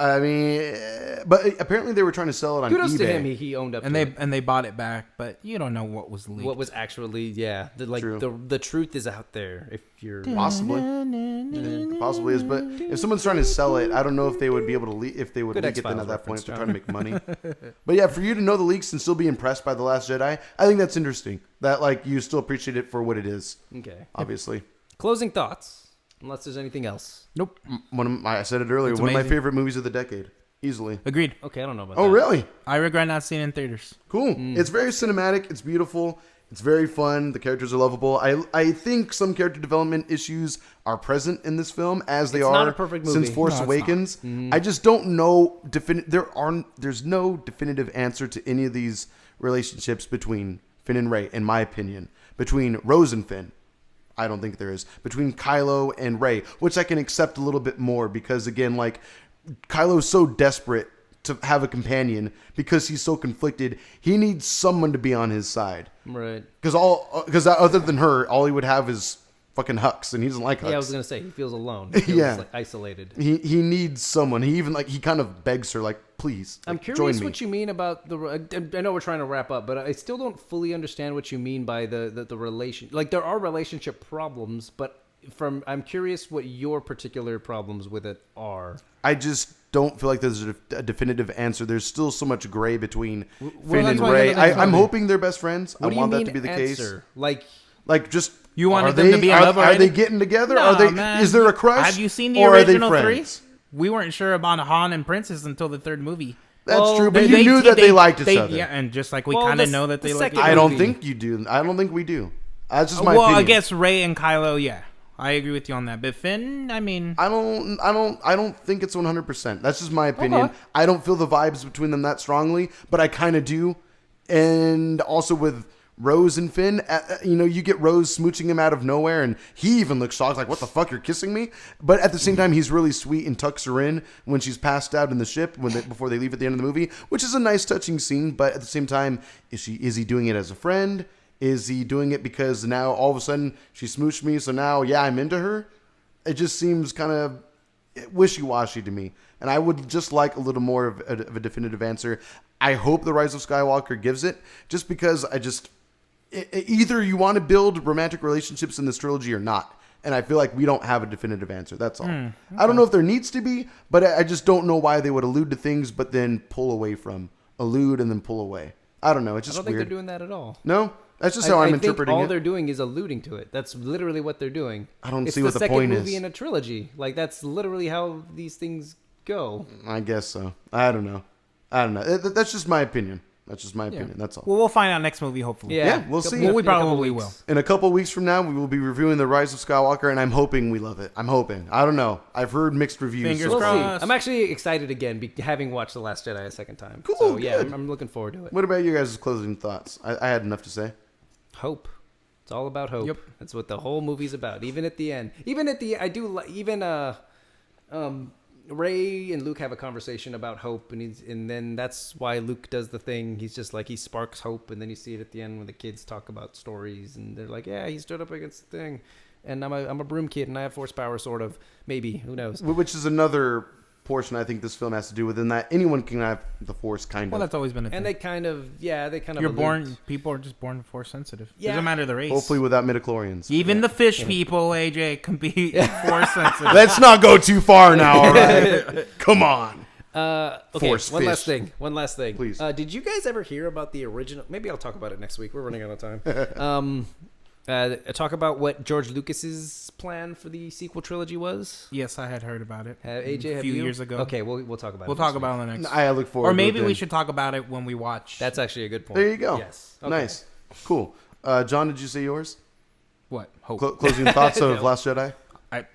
but apparently they were trying to sell it on Kudos eBay. to him. He owned up and to they it. and they bought it back, but you don't know what was leaked. What was actually, True. the truth is out there. If you're Possibly. Yeah, possibly is, but if someone's trying to sell it, I don't know if they would be able to if they would Good leak it then X-Files at that point if reference, they're trying to make money. But yeah, for you to know the leaks and still be impressed by The Last Jedi, I think that's interesting. That like you still appreciate it for what it is. okay. Obviously. Closing thoughts, unless there's anything else. Nope. I said it earlier, It's one of my amazing. favorite movies of the decade. Easily. Agreed. Okay, I don't know about Oh, that. really? I regret not seeing it in theaters. Cool. It's very cinematic. It's beautiful. It's very fun. The characters are lovable. I think some character development issues are present in this film, as they It's are not a perfect movie. since Force No, it's Awakens. I just don't know. There's no definitive answer to any of these relationships between Finn and Rey, in my opinion. Between Rose and Finn, I don't think there is. Between Kylo and Rey, which I can accept a little bit more because, again, like Kylo's so desperate to have a companion because he's so conflicted. He needs someone to be on his side. Right. Because other than her, all he would have is fucking Hux, and he doesn't like Hux. Yeah, I was gonna say he feels alone. He feels Yeah. like isolated. He needs someone. He even he kind of begs her, like, please. I'm like, curious join me. what you mean about I know we're trying to wrap up, but I still don't fully understand what you mean by the relation. Like there are relationship problems, but I'm curious what your particular problems with it are. I just don't feel like there's a definitive answer. There's still so much gray between Finn that's and why I Rey. think that's I'm funny. hoping they're best friends. What I do you want mean that to be the answer? case. Like just You wanted are them to be in love Are already? they getting together? Nah, Are they? man. Is there a crush? Have you seen the or original are they three? friends? We weren't sure about Han and Princess until the third movie. That's true, but you knew that they liked each other. Yeah, and just like we Well, kind of the- know that the they like. second I don't movie. think you do. I don't think we do. That's just my Well, opinion. I guess Rey and Kylo, yeah, I agree with you on that. But Finn, I mean, I don't think it's 100%. That's just my opinion. Okay. I don't feel the vibes between them that strongly, but I kind of do. And also with Rose and Finn, you get Rose smooching him out of nowhere, and he even looks shocked, like, what the fuck, you're kissing me? But at the same time, he's really sweet and tucks her in when she's passed out in the ship before they leave at the end of the movie, which is a nice touching scene. But at the same time, is he doing it as a friend? Is he doing it because now all of a sudden she smooched me, so now, yeah, I'm into her? It just seems kind of wishy-washy to me. And I would just like a little more of a definitive answer. I hope The Rise of Skywalker gives it, just because either you want to build romantic relationships in this trilogy or not. And I feel like we don't have a definitive answer. That's all. Okay. I don't know if there needs to be, but I just don't know why they would allude to things but then pull away from. Allude and then pull away. I don't know. It's I just don't think weird. they're doing that at all. No? That's just how I'm think interpreting all it. they're doing is alluding to it. That's literally what they're doing. I don't it's see what the second point movie is. in a trilogy. Like that's literally how these things go. I guess so. I don't know. That's just my opinion. That's all. well, we'll find out next movie, hopefully. Yeah, we'll see. Well, we In a couple probably weeks. will. In a couple weeks from now, we will be reviewing The Rise of Skywalker, and I'm hoping we love it. I'm hoping. I don't know. I've heard mixed reviews. Fingers so We'll far. see. crossed. I'm actually excited again, having watched The Last Jedi a second time. Cool, So yeah, good. I'm looking forward to it. What about you guys' closing thoughts? I had enough to say. Hope. It's all about hope. Yep. That's what the whole movie's about. Even at the end, I do Ray and Luke have a conversation about hope, and then that's why Luke does the thing. He's just like, he sparks hope, and then you see it at the end when the kids talk about stories, and they're like, yeah, he stood up against the thing, and I'm a broom kid, and I have force power, sort of, maybe, who knows? Which is another portion I think this film has to do with, in that anyone can have the force, kind Well, of. that's always been a thing. And they kind of. You're born. People are just born force sensitive. Yeah. Doesn't matter the race. Hopefully without midichlorians. Even the fish people, AJ, can be force sensitive. Let's not go too far now, all right? Come on. Okay, Force one fish. last thing. Please. Did you guys ever hear about the original? Maybe I'll talk about it next week. We're running out of time. Talk about what George Lucas's plan for the sequel trilogy was. Yes, I had heard about it. AJ, a few years ago. Okay, we'll talk about it. We'll talk about it on the next. I look forward Or to maybe it we then. should talk about it when we watch. That's actually a good point. There you go. Yes. Okay. Nice. Cool. John, did you say yours? what hope. Closing thoughts of Last Jedi?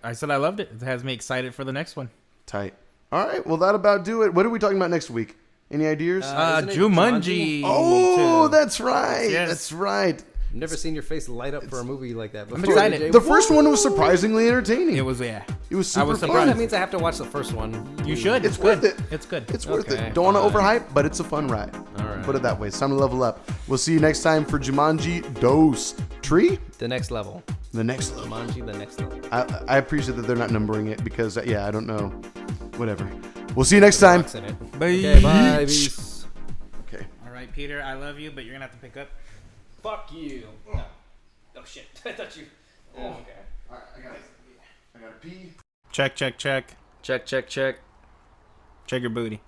I said I loved it. It has me excited for the next one. Tight. All right. Well, that about do it. What are we talking about next week? Any ideas? Isn't it Jumanji. Oh, too. that's right. Yes. That's right. Never seen your face light up for a movie like that before. I'm excited. AJ. The first one was surprisingly entertaining. It was yeah. It was I super was fun. surprised. That means I have to watch the first one. You should. It's good. worth it. It's good. It's worth Okay, it. Don't want to fine. overhype, but it's a fun ride. All right. Put it that way. It's time to level up. We'll see you next time for Jumanji Dose Tree. The next level. The next level. Jumanji, the next level. I appreciate that they're not numbering it because, I don't know. Whatever. We'll see you next time. Rocks in it. Bye. Okay, bye. Peace. Okay. All right, Peter. I love you, but you're gonna have to pick up. Fuck you. No. Oh shit. I thought you. Oh, okay. All right. I gotta pee. Check. Check. Check your booty.